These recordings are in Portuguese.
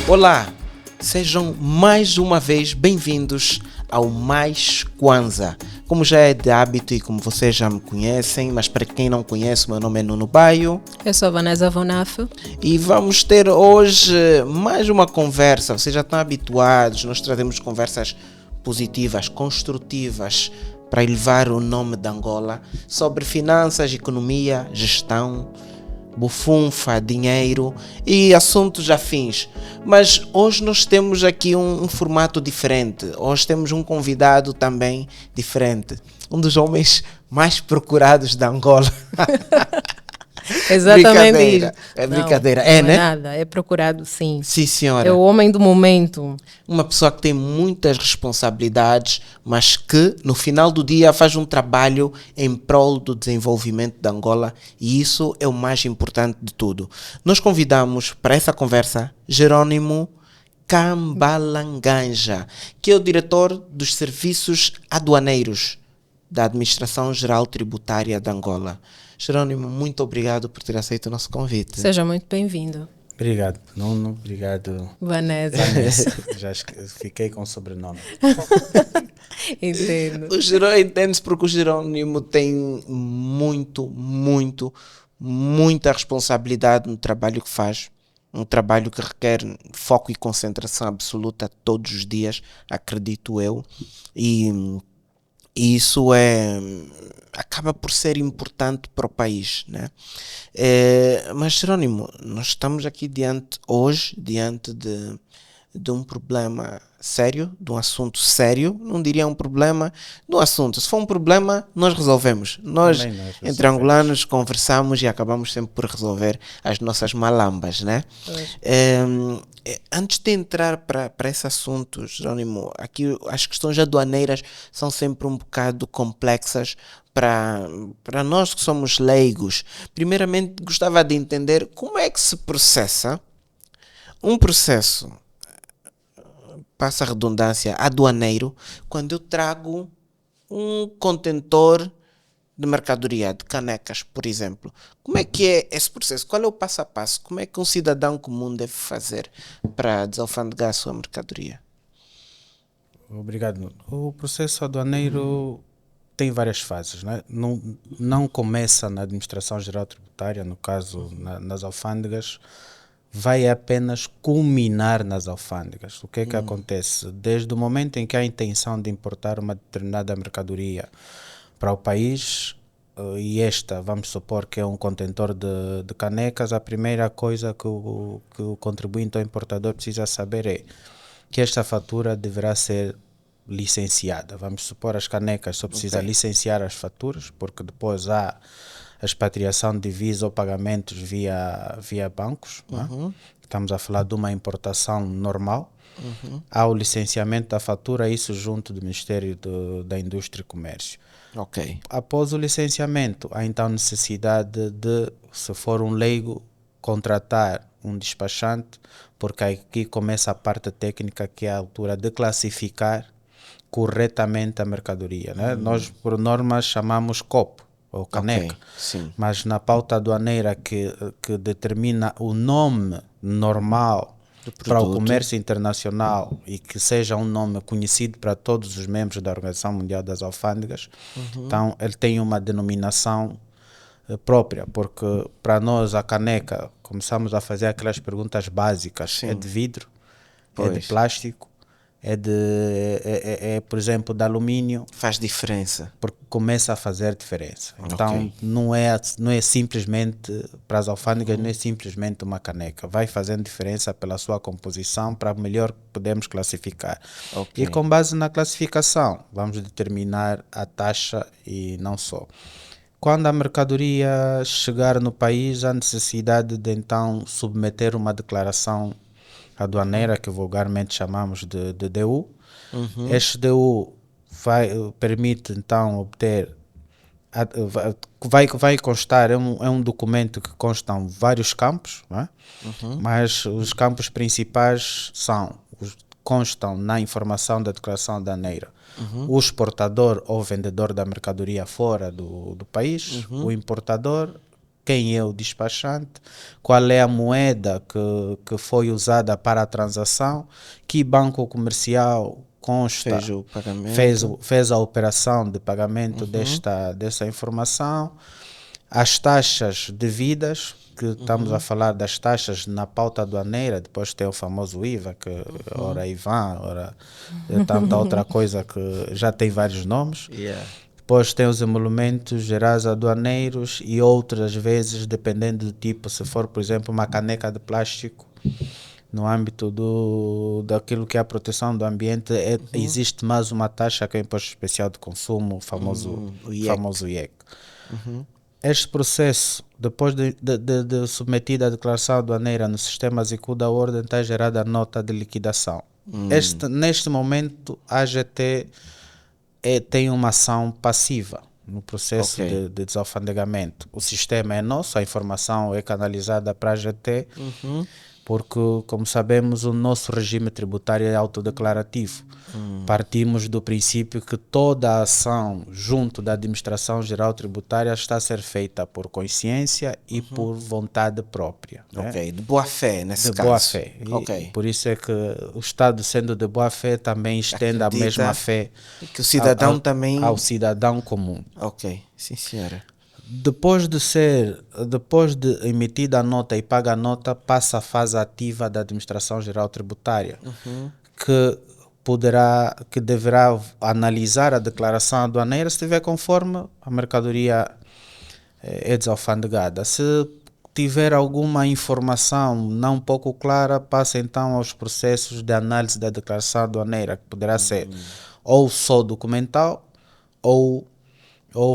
Olá, sejam mais uma vez bem-vindos ao Mais Kwanza. Como já é de hábito e como vocês já me conhecem, mas para quem não conhece, meu nome é Nuno Baio. Eu sou a Vanessa Vonafo. E vamos ter hoje mais uma conversa. Vocês já estão habituados, nós trazemos conversas positivas, construtivas, para elevar o nome de Angola, sobre finanças, economia, gestão, bufunfa, dinheiro e assuntos afins. Mas hoje nós temos aqui um formato diferente. Hoje temos um convidado também diferente. Um dos homens mais procurados da Angola. Exatamente isso. É brincadeira. Não, É, não né? é nada, é procurado sim. Sim, senhora. É o homem do momento. Uma pessoa que tem muitas responsabilidades, mas que no final do dia faz um trabalho em prol do desenvolvimento da Angola, e isso é o mais importante de tudo. Nós convidamos para essa conversa Jerônimo Cambalanganja, que é o diretor dos serviços aduaneiros da Administração Geral Tributária de Angola. Jerônimo, muito obrigado por ter aceito o nosso convite. Seja muito bem-vindo. Obrigado, Nuno. Obrigado, Vanessa. Já fiquei com o sobrenome. Entendo. O Jerônimo entende-se porque o Jerônimo tem muita responsabilidade no trabalho que faz. Um trabalho que requer foco e concentração absoluta todos os dias, acredito eu. E isso acaba por ser importante para o país, né? Mas, Jerônimo, nós estamos aqui hoje diante de um problema sério, de um assunto sério. Não diria um problema, de um assunto. Se for um problema, nós resolvemos. Nós entre angolanos, conversamos e acabamos sempre por resolver as nossas malambas, né? Antes de entrar para esse assunto, Jerônimo, aqui as questões aduaneiras são sempre um bocado complexas para nós que somos leigos. Primeiramente, gostava de entender como é que se processa um processo, passa a redundância, aduaneiro, quando eu trago um contentor de mercadoria, de canecas, por exemplo. Como é que é esse processo? Qual é o passo a passo? Como é que um cidadão comum deve fazer para desalfandegar a sua mercadoria? Obrigado, Nuno. O processo aduaneiro tem várias fases, né? Não começa na Administração Geral Tributária, no caso nas alfândegas, vai apenas culminar nas alfândegas. O que é que acontece? Desde o momento em que há a intenção de importar uma determinada mercadoria para o país, e esta, vamos supor que é um contentor de canecas, a primeira coisa que o contribuinte ou importador precisa saber é que esta fatura deverá ser licenciada. Vamos supor as canecas, só precisa licenciar as faturas, porque depois há a expatriação de divisas ou pagamentos via bancos. Né? Estamos a falar de uma importação normal. Há o licenciamento da fatura, isso junto do Ministério da Indústria e Comércio. Após o licenciamento, há então necessidade de, se for um leigo, contratar um despachante, porque aqui começa a parte técnica, que é a altura de classificar corretamente a mercadoria. Né? Nós, por norma, chamamos copo ou caneca, mas na pauta aduaneira que determina o nome normal para o comércio internacional e que seja um nome conhecido para todos os membros da Organização Mundial das Alfândegas, então ele tem uma denominação própria, porque para nós a caneca, começamos a fazer aquelas perguntas básicas, é de vidro, é de plástico, por exemplo, de alumínio. Faz diferença. Porque começa a fazer diferença. Então, não é simplesmente, para as alfândegas, não é simplesmente uma caneca. Vai fazendo diferença pela sua composição, para melhor podemos classificar. E com base na classificação, vamos determinar a taxa e não só. Quando a mercadoria chegar no país, há necessidade de então submeter uma declaração aduaneira, que vulgarmente chamamos de DU. Este DU permite então obter, vai constar, é um documento que constam vários campos, né? Mas os campos principais constam na informação da declaração aduaneira. O exportador ou vendedor da mercadoria fora do país, o importador quem é o despachante, qual é a moeda que foi usada para a transação, que banco comercial consta, Fez o pagamento. fez a operação de pagamento desta informação, as taxas devidas, que estamos a falar das taxas na pauta aduaneira, depois tem o famoso IVA, que ora IVAN, ora tanta outra coisa que já tem vários nomes. Depois tem os emolumentos gerais aduaneiros e outras vezes, dependendo do tipo, se for, por exemplo, uma caneca de plástico, no âmbito daquilo que é a proteção do ambiente, existe mais uma taxa que é o Imposto Especial de Consumo, o famoso IEC. Este processo, depois de submetida a declaração aduaneira no sistema Zicu da Ordem, está gerada a nota de liquidação. Neste momento, a AGT tem uma ação passiva no processo de desalfandegamento. O sistema é nosso, a informação é canalizada para a AGT, porque, como sabemos, o nosso regime tributário é autodeclarativo. Partimos do princípio que toda a ação junto da Administração Geral Tributária está a ser feita por consciência e por vontade própria. De boa fé, nesse caso. De boa fé. E por isso é que o Estado, sendo de boa fé, também estende a mesma fé que o cidadão também... ao cidadão comum. Sim, senhora. Depois de emitida a nota e paga a nota, passa a fase ativa da Administração Geral Tributária, que deverá analisar a declaração aduaneira se estiver conforme a mercadoria é desalfandegada. Se tiver alguma informação não pouco clara, passa então aos processos de análise da declaração aduaneira, que poderá ser ou só documental ou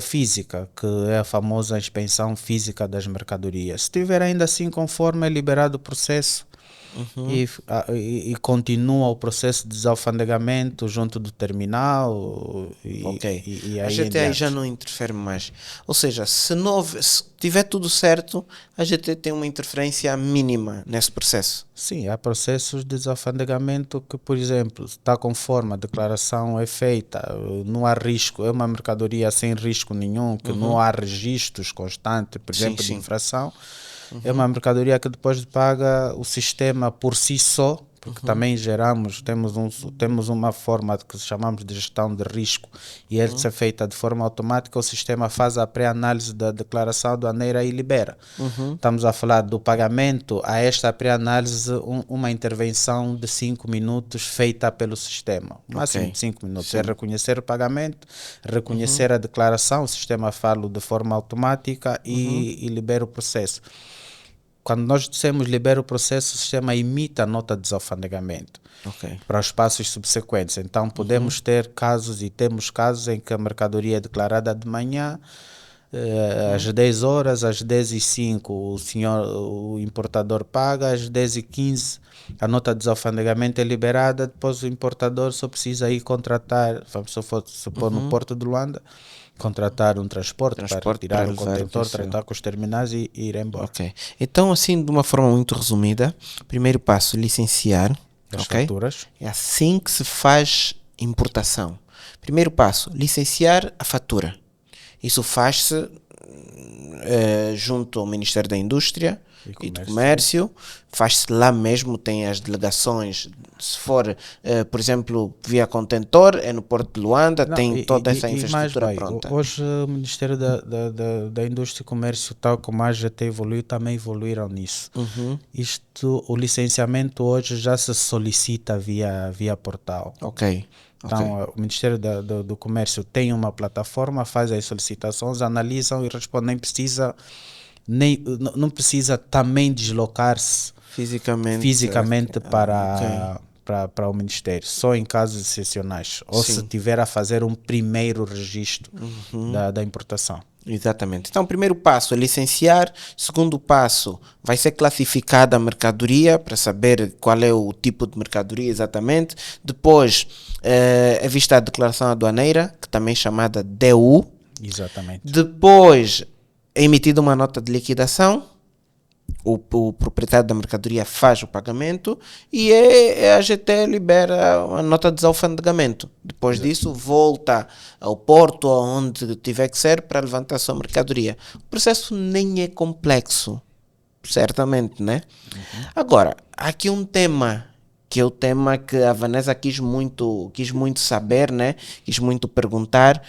física, que é a famosa inspeção física das mercadorias. Se estiver ainda assim conforme, é liberado o processo e continua o processo de desalfandegamento junto do terminal. E a aí GT já não interfere mais. Ou seja, se tiver tudo certo, a GT tem uma interferência mínima nesse processo. Sim, há processos de desalfandegamento que, por exemplo, está conforme a declaração é feita, não há risco, é uma mercadoria sem risco nenhum, que não há registros constantes, por exemplo, de infração. É uma mercadoria que depois de paga o sistema por si só, porque também temos uma forma que chamamos de gestão de risco e essa é feita de forma automática, o sistema faz a pré-análise da declaração aduaneira e libera. Estamos a falar do pagamento, a esta pré-análise uma intervenção de 5 minutos feita pelo sistema, máximo de 5 minutos. É reconhecer o pagamento, reconhecer a declaração, o sistema fala de forma automática e libera o processo. Quando nós dissemos libera o processo, o sistema emite a nota de desalfandegamento para os passos subsequentes. Então podemos ter casos e temos casos em que a mercadoria é declarada de manhã, às 10 horas, às 10h05 o importador paga, às 10h15 a nota de desalfandegamento é liberada, depois o importador só precisa ir contratar, vamos supor no Porto de Luanda, contratar um transporte para retirar o contentor, tratar com os terminais e ir embora. Então, assim, de uma forma muito resumida, primeiro passo, licenciar as faturas. É assim que se faz importação. Primeiro passo, licenciar a fatura. Isso faz-se junto ao Ministério da Indústria e do Comércio, faz-se lá mesmo, tem as delegações, se for, por exemplo, via contentor, é no Porto de Luanda, tem toda essa infraestrutura pronta. Hoje o Ministério da Indústria e Comércio, tal como a AGT evoluiu, também evoluíram nisso. O licenciamento hoje já se solicita via portal. Então, o Ministério do Comércio tem uma plataforma, faz as solicitações, analisam e respondem. Não precisa também deslocar-se fisicamente para o Ministério, só em casos excepcionais, ou se tiver a fazer um primeiro registro da importação. Exatamente. Então, o primeiro passo é licenciar. Segundo passo, vai ser classificada a mercadoria para saber qual é o tipo de mercadoria exatamente. Depois, é vista a declaração aduaneira, que também é chamada DU. Exatamente. Depois, é emitida uma nota de liquidação. o proprietário da mercadoria faz o pagamento e a AGT libera a nota de desalfandegamento. Depois disso, volta ao porto ou onde tiver que ser para levantar a sua mercadoria. O processo nem é complexo, certamente, né? Agora, há aqui um tema, que é o tema que a Vanessa quis muito saber, né? Quis muito perguntar,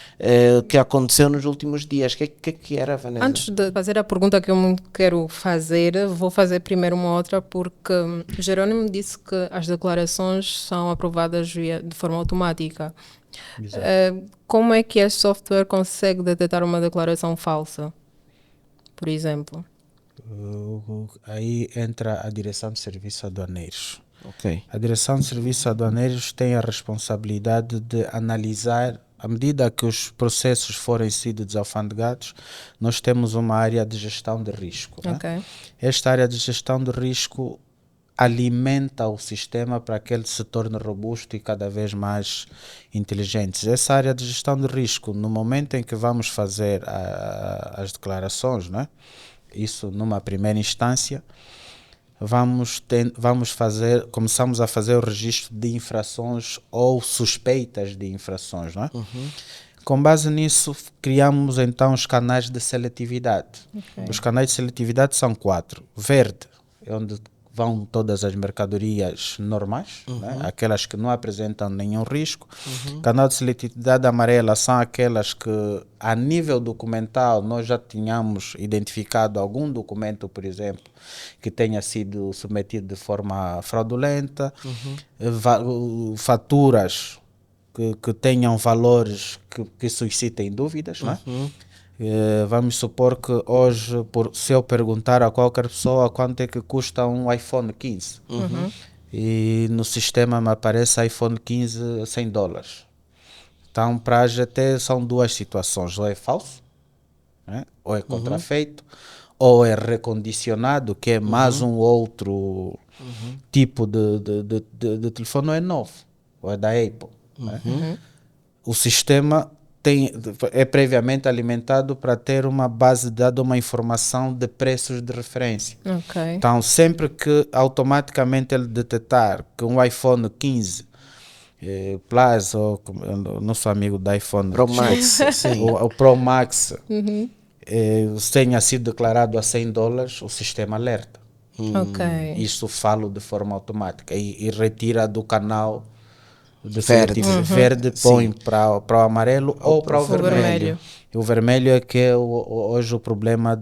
o que aconteceu nos últimos dias. O que era, Vanessa? Antes de fazer a pergunta que eu muito quero fazer, vou fazer primeiro uma outra, porque Jerónimo disse que as declarações são aprovadas de forma automática. Como é que este software consegue detectar uma declaração falsa, por exemplo? Aí entra a Direção de Serviços Aduaneiros. Ok. A Direção de Serviços Aduaneiros tem a responsabilidade de analisar, à medida que os processos forem sido desalfandegados, nós temos uma área de gestão de risco. Né? Ok. Esta área de gestão de risco alimenta o sistema para que ele se torne robusto e cada vez mais inteligente. Essa área de gestão de risco, no momento em que vamos fazer as declarações, né? Isso numa primeira instância, começamos a fazer o registro de infrações ou suspeitas de infrações, não é? Com base nisso, criamos então os canais de seletividade. Os canais de seletividade são 4. Verde, é onde vão todas as mercadorias normais, né? Aquelas que não apresentam nenhum risco. Canal de seletividade amarela são aquelas que, a nível documental, nós já tínhamos identificado algum documento, por exemplo, que tenha sido submetido de forma fraudulenta, faturas que tenham valores que suscitem dúvidas, né? Vamos supor que hoje, se eu perguntar a qualquer pessoa quanto é que custa um iPhone 15 e no sistema me aparece iPhone 15 $100. Então, para a GT são duas situações: ou é falso, né? Ou é contrafeito, ou é recondicionado, que é mais um outro tipo de telefone, ou é novo, ou é da Apple. Né? O sistema é previamente alimentado para ter uma base de dados, uma informação de preços de referência. Ok. Então, sempre que automaticamente ele detectar que um iPhone 15 Plus, ou eu não sou amigo do iPhone Pro Max, sim. o Pro Max tenha sido declarado a $100, o sistema alerta. Ok. Isso falo de forma automática e retira do canal de Verde. seletividade. Verde põe para o amarelo ou para o vermelho. vermelho. E o vermelho é que é hoje o problema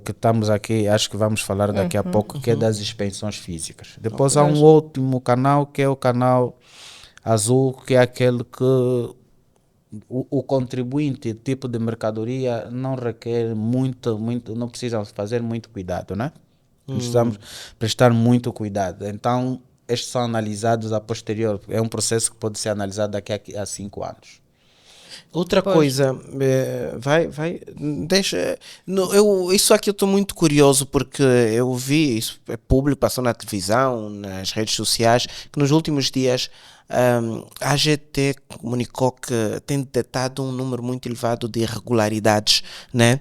que estamos aqui, acho que vamos falar daqui a pouco, que é das expensões físicas. Depois há um último canal, que é o canal azul, que é aquele que o contribuinte, tipo de mercadoria, não requer muito, não precisa fazer muito cuidado, né? Precisamos prestar muito cuidado. Então, estes são analisados a posterior. É um processo que pode ser analisado daqui a 5 anos. Outra coisa, deixa. Isso aqui eu estou muito curioso porque eu vi, isso é público, passou na televisão, nas redes sociais, que nos últimos dias a AGT comunicou que tem detectado um número muito elevado de irregularidades, né?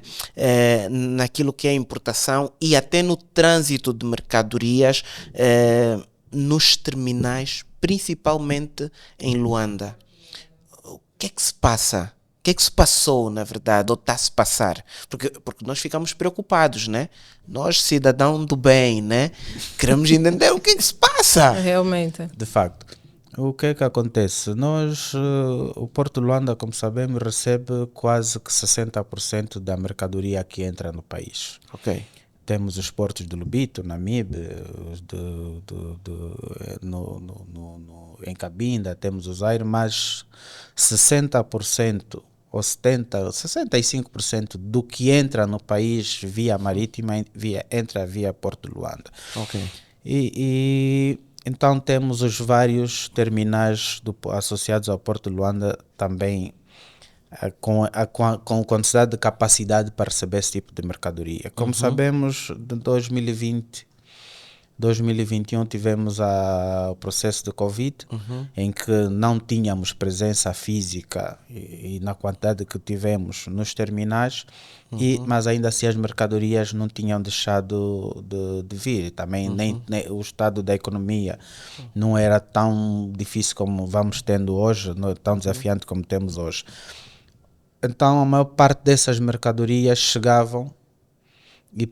Naquilo que é a importação e até no trânsito de mercadorias nos terminais, principalmente em Luanda. O que é que se passa? O que é que se passou, na verdade, ou está a se passar? Porque nós ficamos preocupados, né? Nós, cidadão do bem, né? Queremos entender o que é que se passa. Realmente. De facto. O que é que acontece? O Porto de Luanda, como sabemos, recebe quase que 60% da mercadoria que entra no país. Ok. Temos os portos de Lubito, Namibe, em Cabinda, temos os Aires, mas 60% ou 65% do que entra no país via marítima entra via Porto de Luanda. Ok. E então temos os vários terminais associados ao Porto de Luanda também com quantidade de capacidade para receber esse tipo de mercadoria. Como sabemos, de 2020 2021 tivemos o processo de Covid, em que não tínhamos presença física e na quantidade que tivemos nos terminais, mas ainda assim as mercadorias não tinham deixado de vir. Também nem o estado da economia não era tão difícil como vamos tendo hoje, não tão desafiante como temos hoje. Então a maior parte dessas mercadorias chegavam, e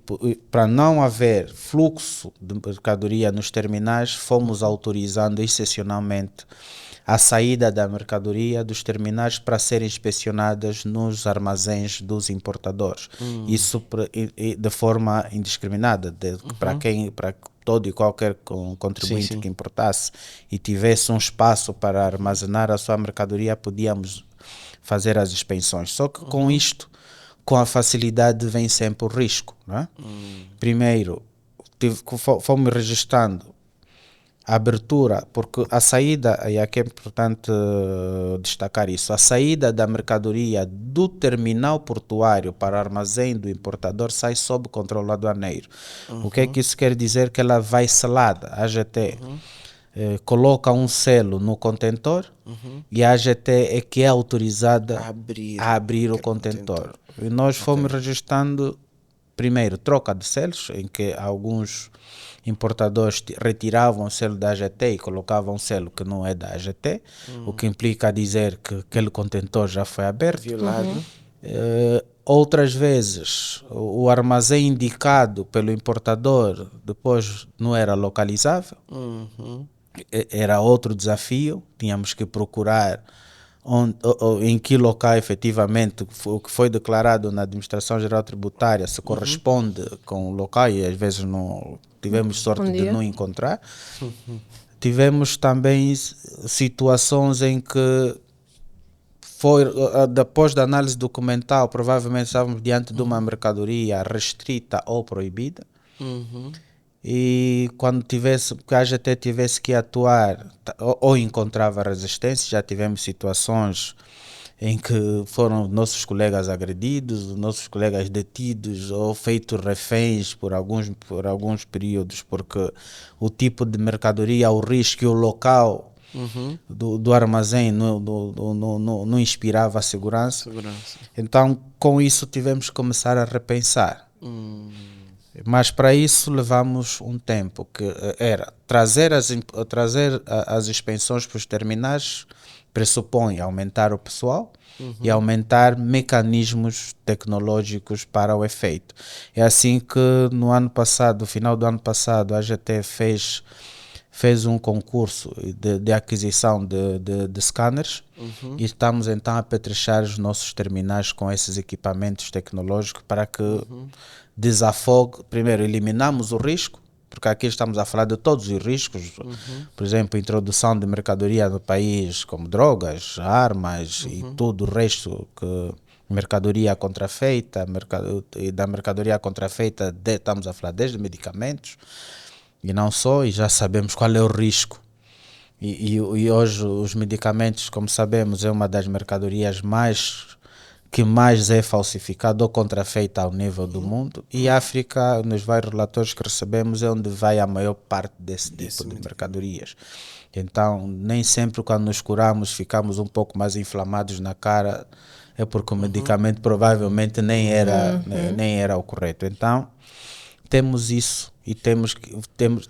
para não haver fluxo de mercadoria nos terminais, fomos autorizando excepcionalmente a saída da mercadoria dos terminais para serem inspecionadas nos armazéns dos importadores. Isso de forma indiscriminada, para todo e qualquer contribuinte que importasse e tivesse um espaço para armazenar a sua mercadoria, podíamos fazer as inspeções. Só que com isto, com a facilidade vem sempre o risco, não é? Primeiro, fomos registrando a abertura, porque a saída, e aqui é importante destacar isso, a saída da mercadoria do terminal portuário para o armazém do importador sai sob controle aduaneiro. O que é que isso quer dizer? Que ela vai selada, a AGT coloca um selo no contentor e a AGT é que é autorizada a abrir o contentor. E nós fomos registrando, primeiro, troca de selos, em que alguns importadores retiravam o selo da AGT e colocavam um selo que não é da AGT, o que implica dizer que aquele contentor já foi aberto. Violado. Outras vezes, o armazém indicado pelo importador depois não era localizável. Era outro desafio, tínhamos que procurar em que local efetivamente o que foi declarado na Administração Geral Tributária se corresponde com o local, e às vezes não tivemos sorte de não encontrar. Tivemos também situações em que depois da análise documental, provavelmente estávamos diante de uma mercadoria restrita ou proibida. E quando a AGT tivesse que atuar ou encontrava resistência, já tivemos situações em que foram nossos colegas agredidos, nossos colegas detidos ou feitos reféns por alguns períodos, porque o tipo de mercadoria, o risco e o local do armazém não inspirava a segurança. Então, com isso, tivemos que começar a repensar. Mas para isso levamos um tempo, que era trazer as inspeções para os terminais, pressupõe aumentar o pessoal e aumentar mecanismos tecnológicos para o efeito. É assim que no final do ano passado, a AGT fez um concurso de aquisição de scanners e estamos então a apetrechar os nossos terminais com esses equipamentos tecnológicos para que desafogue. Primeiro, eliminamos o risco, porque aqui estamos a falar de todos os riscos, por exemplo, introdução de mercadoria no país, como drogas, armas e tudo o resto, que mercadoria contrafeita, e da mercadoria contrafeita estamos a falar desde medicamentos, e não só, e já sabemos qual é o risco. E hoje os medicamentos, como sabemos, é uma das mercadorias que mais é falsificada ou contrafeita ao nível do mundo, e a África, nos vários relatórios que recebemos, é onde vai a maior parte desse tipo de mercadorias. Então, nem sempre quando nos curamos ficamos um pouco mais inflamados na cara, é porque o medicamento provavelmente nem era o correto. Então, temos isso e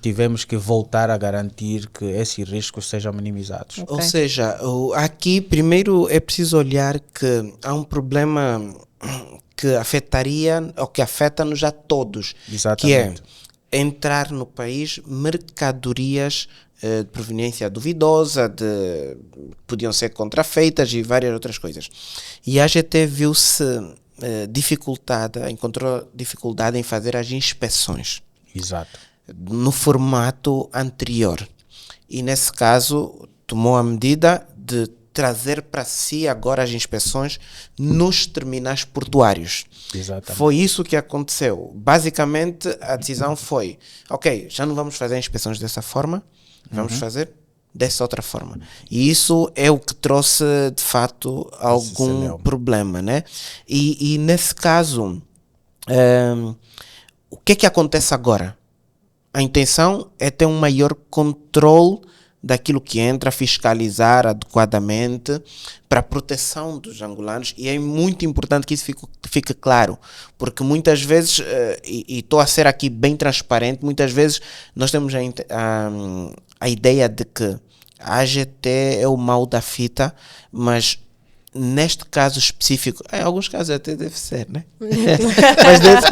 tivemos que voltar a garantir que esses riscos sejam minimizados. Ou seja, aqui primeiro é preciso olhar que há um problema que afetaria, ou que afeta-nos a todos. Exatamente. Que é entrar no país mercadorias de proveniência duvidosa, podiam ser contrafeitas e várias outras coisas. E a AGT viu-se encontrou dificuldade em fazer as inspeções. Exato. No formato anterior. E nesse caso tomou a medida de trazer para si agora as inspeções nos terminais portuários. Exatamente. Foi isso que aconteceu. Basicamente a decisão foi, ok, já não vamos fazer inspeções dessa forma, vamos fazer dessa outra forma. E isso é o que trouxe de fato algum problema, né? E nesse caso, o que é que acontece agora? a intenção é ter um maior controle daquilo que entra, fiscalizar adequadamente para a proteção dos angolanos, e é muito importante que isso fique claro, porque muitas vezes, e estou a ser aqui bem transparente, muitas vezes nós temos a ideia de que a AGT é o mal da fita, mas neste caso específico, em alguns casos até deve ser, né? Mas nesse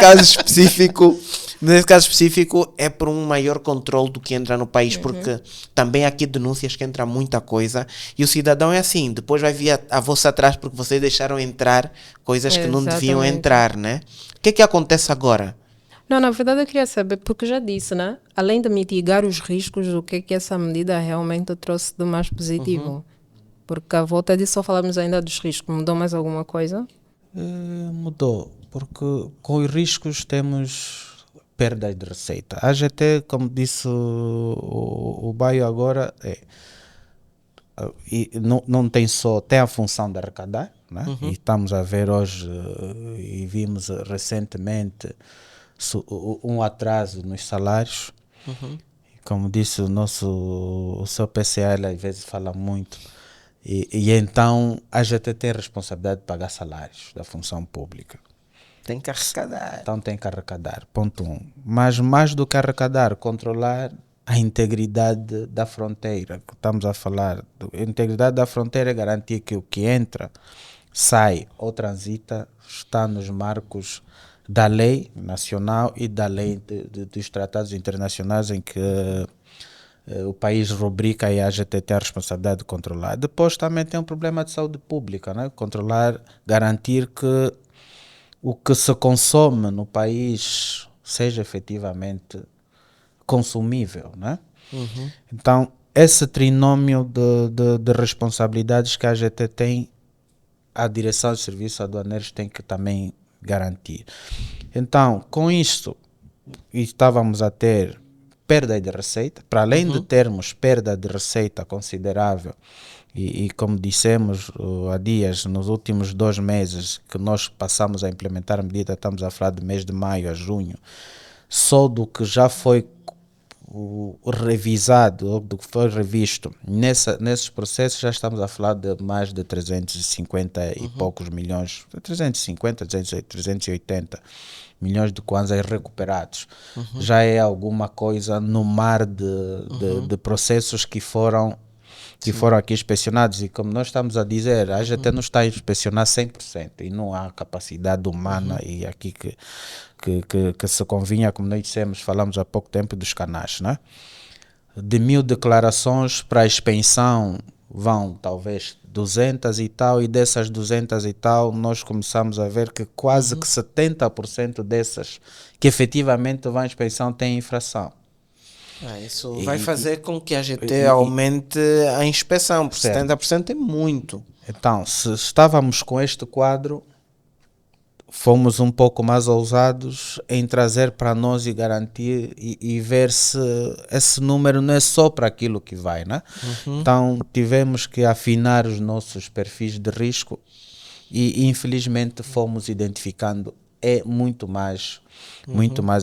caso específico é por um maior controle do que entra no país, porque também há aqui denúncias que entra muita coisa e o cidadão é assim, depois vai vir a vossa atrás porque vocês deixaram entrar coisas que não deviam entrar, né? O que é que acontece agora? Não, na verdade eu queria saber, porque já disse, né? Além de mitigar os riscos, o que é que essa medida realmente trouxe de mais positivo? Porque à volta disso só falamos ainda dos riscos. Mudou mais alguma coisa? Mudou, porque com os riscos temos perdas de receita. A AGT, como disse o Baio agora, e não tem só, tem a função de arrecadar, né? E estamos a ver hoje, e vimos recentemente, um atraso nos salários. Como disse o seu PCA, ele às vezes fala muito. E então a gente tem a responsabilidade de pagar salários da função pública. Tem que arrecadar. Então tem que arrecadar, ponto 1. Mas mais do que arrecadar, controlar a integridade da fronteira. Estamos a falar. A integridade da fronteira é garantir que o que entra, sai ou transita está nos marcos da lei nacional e da lei dos tratados internacionais em que o país rubrica e a AGT tem a responsabilidade de controlar. Depois também tem um problema de saúde pública, né? Controlar, garantir que o que se consome no país seja efetivamente consumível, né? Então, esse trinômio de responsabilidades que a AGT tem, a direção de serviços aduaneiros tem que também garantir. Então, com isto, estávamos a ter perda de receita, para além de termos perda de receita considerável, e como dissemos há dias, nos últimos 2 meses que nós passamos a implementar a medida, estamos a falar de mês de maio a junho, só do que já foi revisado, ou do que foi revisto nesses processos, já estamos a falar de mais de 350 e poucos milhões, 350, 380 milhões de kwanzas recuperados. Já é alguma coisa no mar de processos que foram aqui inspecionados, e como nós estamos a dizer, a gente não está a inspecionar 100% e não há capacidade humana, e aqui que se convinha, como nós dissemos, falamos há pouco tempo dos canais, né? De 1000 declarações para a expensão vão talvez 200 e tal, e dessas 200 e tal nós começamos a ver que quase que 70% dessas que efetivamente vão à expensão têm infração. Isso vai fazer com que a GT aumente a inspeção, porque 70% é muito. Então, se estávamos com este quadro, fomos um pouco mais ousados em trazer para nós e garantir e ver se esse número não é só para aquilo que vai, né? Então tivemos que afinar os nossos perfis de risco e infelizmente fomos identificando muito mais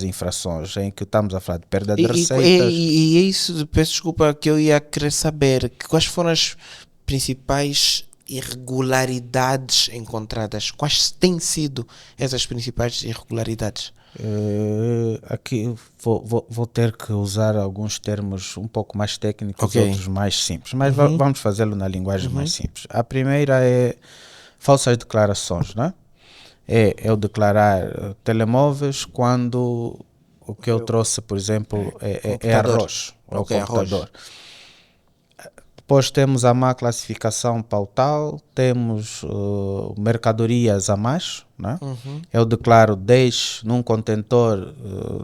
infrações, em que estamos a falar de perda de receitas. E é isso, peço desculpa, que eu ia querer saber, quais foram as principais irregularidades encontradas? Quais têm sido essas principais irregularidades? Aqui vou ter que usar alguns termos um pouco mais técnicos, outros mais simples, mas vamos fazê-lo na linguagem mais simples. A primeira é falsas declarações, né? É eu declarar telemóveis quando o que eu trouxe, por exemplo, é arroz ou computador. Depois temos a má classificação pautal, temos mercadorias a mais, né? Eu declaro 10 num contentor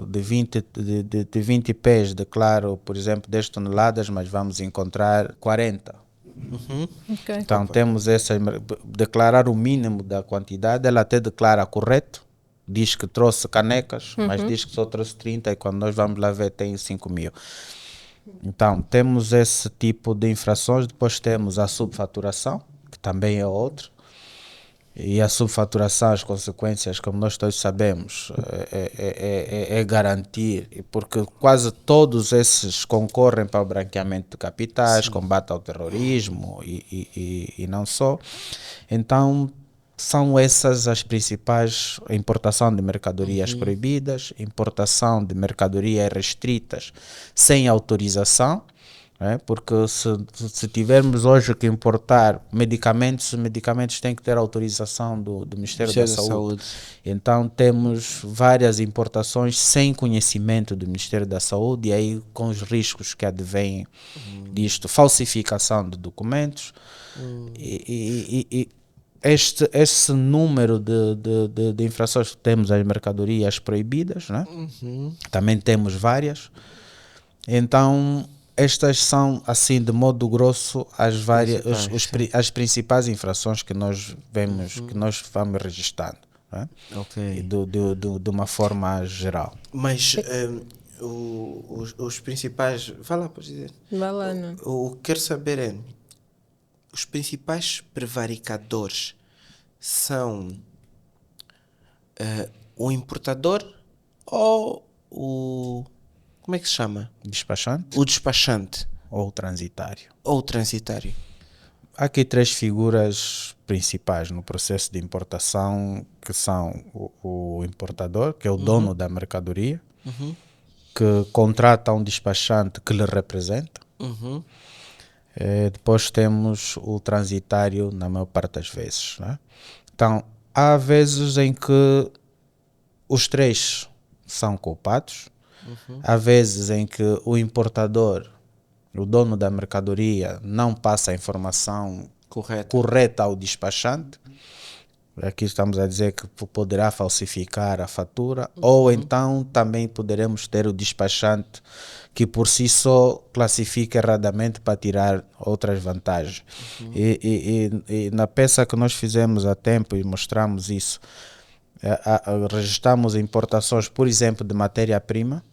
de 20 pés, declaro, por exemplo, 10 toneladas, mas vamos encontrar 40. Então temos declarar o mínimo da quantidade, ela até declara correto, diz que trouxe canecas, mas diz que só trouxe 30 e quando nós vamos lá ver tem 5.000. Então, temos esse tipo de infrações. Depois temos a subfaturação, que também é outro. E a subfaturação, as consequências, como nós todos sabemos, é garantir, porque quase todos esses concorrem para o branqueamento de capitais, combate ao terrorismo e não só. Então, são essas as principais: importação de mercadorias proibidas, importação de mercadorias restritas sem autorização, né? Porque se tivermos hoje que importar medicamentos, os medicamentos têm que ter autorização do Ministério da Saúde. Então temos várias importações sem conhecimento do Ministério da Saúde, e aí com os riscos que advêm disto: falsificação de documentos, e esse número de infrações que temos, as mercadorias proibidas, né? Também temos várias. Então, estas são, assim, de modo grosso, as principais infrações que nós vemos, que nós vamos registrando, né? De uma forma geral. Mas os principais... Vai lá, pode dizer. Vai lá, não. O que quero saber é, os principais prevaricadores são o importador ou o... Como é que se chama? Despachante O despachante. ou transitário. Ou o transitário. Há aqui três figuras principais no processo de importação, que são o importador, que é o dono da mercadoria, que contrata um despachante que lhe representa. Depois temos o transitário, na maior parte das vezes, né? Então, há vezes em que os três são culpados. Há vezes em que o importador, o dono da mercadoria, não passa a informação correta ao despachante. Aqui estamos a dizer que poderá falsificar a fatura, ou então também poderemos ter o despachante que por si só classifica erradamente para tirar outras vantagens. E na peça que nós fizemos há tempo e mostramos isso, registramos importações, por exemplo, de matéria-prima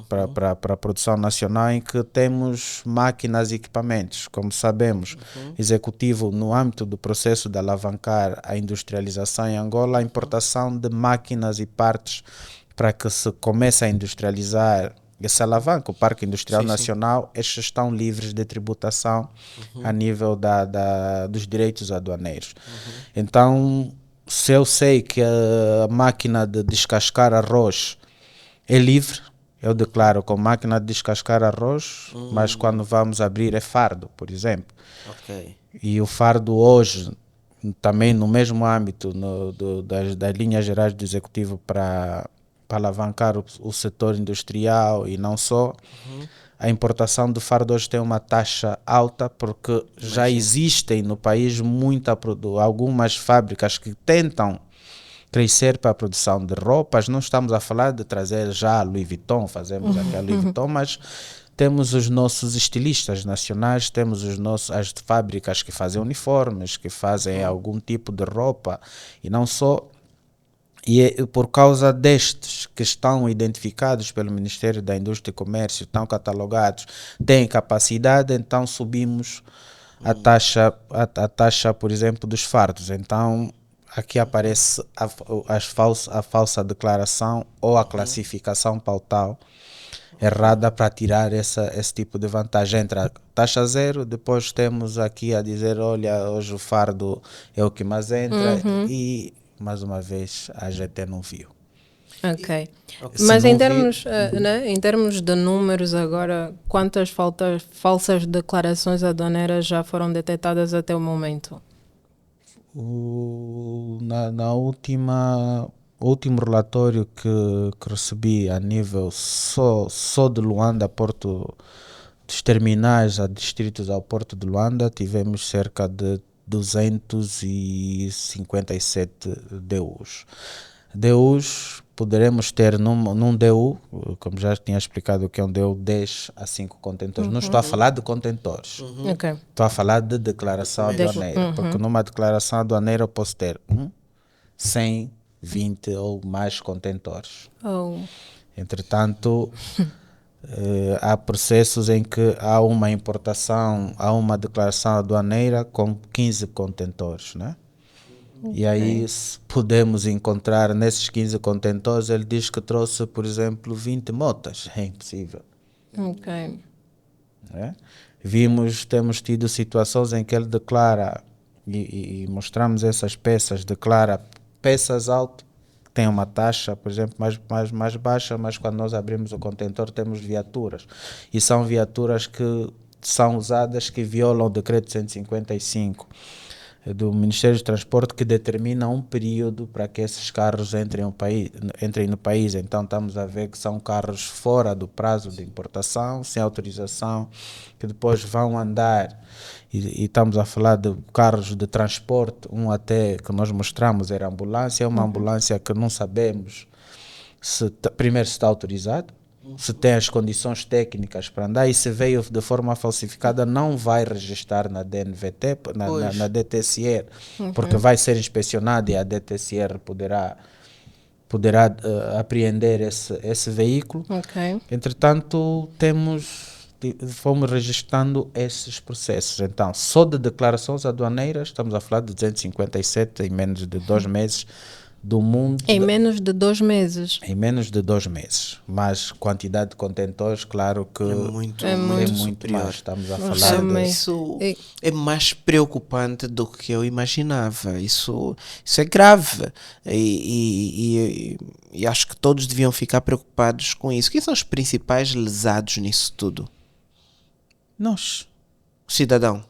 para a produção nacional, em que temos máquinas e equipamentos. Como sabemos, executivo, no âmbito do processo de alavancar a industrialização em Angola, a importação de máquinas e partes para que se comece a industrializar esse alavanca, o Parque Industrial Nacional, estes estão livres de tributação a nível dos direitos aduaneiros. Então, se eu sei que a máquina de descascar arroz é livre, eu declaro com máquina de descascar arroz, mas quando vamos abrir é fardo, por exemplo. E o fardo hoje, também no mesmo âmbito das linhas gerais do Executivo para alavancar o setor industrial e não só, a importação do fardo hoje tem uma taxa alta, porque já existem no país algumas fábricas que tentam crescer para a produção de roupas. Não estamos a falar de trazer já a Louis Vuitton, fazemos aqui a Louis Vuitton, mas temos os nossos estilistas nacionais, temos as fábricas que fazem uniformes, que fazem algum tipo de roupa e não só. E por causa destes que estão identificados pelo Ministério da Indústria e Comércio, estão catalogados, têm capacidade, então subimos a taxa, por exemplo, dos fardos. Então, aqui aparece a falsa declaração ou a classificação pautal errada para tirar esse tipo de vantagem. Entra a taxa zero, depois temos aqui a dizer, olha, hoje o fardo é o que mais entra, e mais uma vez a GT não viu. Ok. Mas em termos, né, em termos de números agora, quantas falsas declarações aduaneiras já foram detectadas até o momento? O último relatório que recebi a nível só de Luanda, dos terminais a distritos ao Porto de Luanda, tivemos cerca de 257 DUs. DUs poderemos ter num DU, como já tinha explicado o que é um DU, 10 a 5 contentores. Não estou a falar de contentores, estou a falar de declaração aduaneira, porque numa declaração aduaneira eu posso ter 100, 20 ou mais contentores. Entretanto, há processos em que há uma importação, há uma declaração aduaneira com 15 contentores, né? E aí podemos encontrar nesses 15 contentores, ele diz que trouxe, por exemplo, 20 motas. É impossível. Ok. Né? Temos tido situações em que ele declara, e mostramos essas peças, declara peças alto, que tem uma taxa, por exemplo, mais baixa, mas quando nós abrimos o contentor temos viaturas. E são viaturas que são usadas que violam o decreto 155 do Ministério do Transporte, que determina um período para que esses carros entrem no país. Então estamos a ver que são carros fora do prazo de importação, sem autorização, que depois vão andar, e estamos a falar de carros de transporte, até que nós mostramos era ambulância, uma ambulância que não sabemos primeiro se está autorizado, se tem as condições técnicas para andar, e se veio de forma falsificada não vai registrar na DNVT, na DTCR, porque vai ser inspecionado e a DTCR poderá apreender esse veículo. Ok. Entretanto, fomos registrando esses processos. Então, só de declarações aduaneiras, estamos a falar de 257 em menos de 2 meses, do mundo. Em menos de 2 meses. Em menos de 2 meses. Mas quantidade de contentores, claro que é muito superior. Mais. Estamos a falar Isso é mais preocupante do que eu imaginava. Isso é grave. E acho que todos deviam ficar preocupados com isso. Quem são os principais lesados nisso tudo? Nós. O cidadão.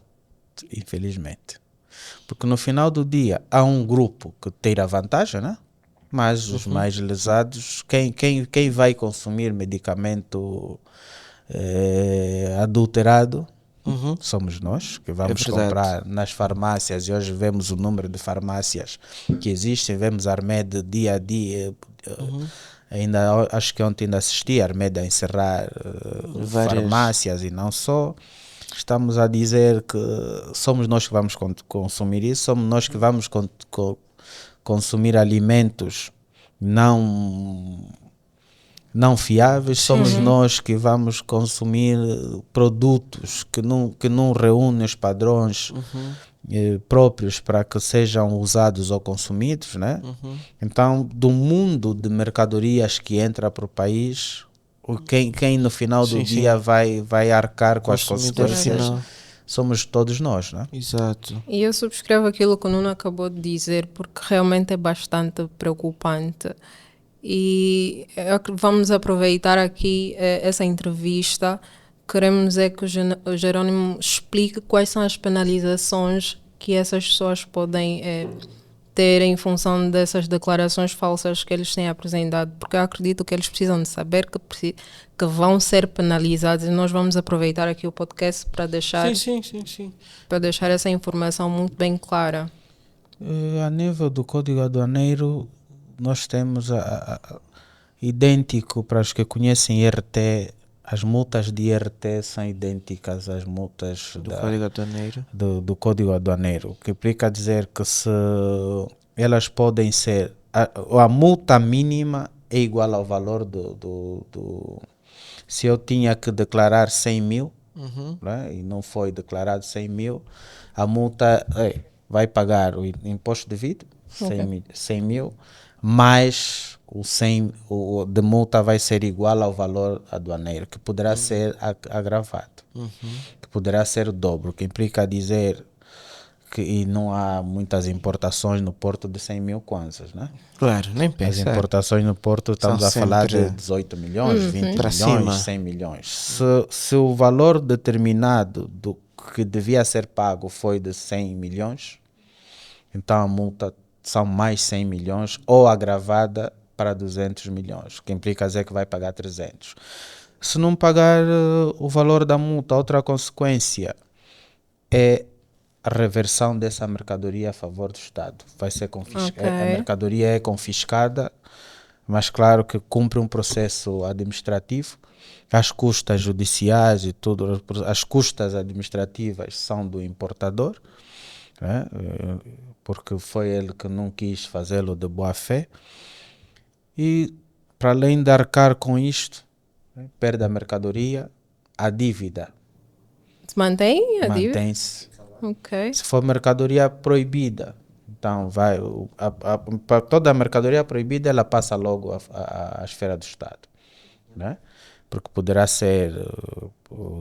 Infelizmente. Porque no final do dia há um grupo que tira vantagem, né? Mas os mais lesados, quem vai consumir medicamento adulterado, somos nós, que vamos comprar nas farmácias, e hoje vemos o número de farmácias que existem, vemos a Armed dia a dia. Ainda acho que ontem ainda assisti a Armed a encerrar farmácias, e não só. Estamos a dizer que somos nós que vamos consumir isso, somos nós que vamos consumir alimentos não fiáveis, somos nós que vamos consumir produtos que não reúnem os padrões próprios para que sejam usados ou consumidos, né? Então, do mundo de mercadorias que entra para o país, quem no final do dia vai arcar com as consequências somos todos nós, né? Exato. E eu subscrevo aquilo que o Nuno acabou de dizer, porque realmente é bastante preocupante. E vamos aproveitar aqui essa entrevista. Queremos que o Jerônimo explique quais são as penalizações que essas pessoas podem ter em função dessas declarações falsas que eles têm apresentado, porque eu acredito que eles precisam de saber que vão ser penalizados, e nós vamos aproveitar aqui o podcast para deixar, para deixar essa informação muito bem clara. A nível do Código Aduaneiro, nós temos idêntico para os que conhecem IRT. As multas de IRT são idênticas às multas Código Aduaneiro. Do Código Aduaneiro, o que implica dizer que se elas podem ser... A multa mínima é igual ao valor se eu tinha que declarar 100 mil, né, e não foi declarado 100 mil, a multa vai pagar o imposto devido, 100 mil, mais o 100 de multa vai ser igual ao valor aduaneiro, que poderá ser agravado, que poderá ser o dobro, o que implica dizer que não há muitas importações no Porto de 100 mil kwanzas, né? Claro, nem pensar. As importações no Porto estamos São a falar de sempre 18 milhões, 20 para milhões, cima. 100 milhões. Se o valor determinado do que devia ser pago foi de 100 milhões, então a multa são mais 100 milhões ou agravada para 200 milhões, que implica dizer que vai pagar 300. Se não pagar o valor da multa, outra consequência é a reversão dessa mercadoria a favor do Estado. Vai ser confiscada. A mercadoria é confiscada, mas claro que cumpre um processo administrativo. As custas judiciais e tudo, as custas administrativas são do importador, né? Porque foi ele que não quis fazê-lo de boa fé. E para além de arcar com isto, né, perde a mercadoria, a dívida Se mantém a dívida? mantém-se. Ok. Se for mercadoria proibida, Então, para toda a mercadoria proibida, ela passa logo à esfera do Estado, né? Porque poderá ser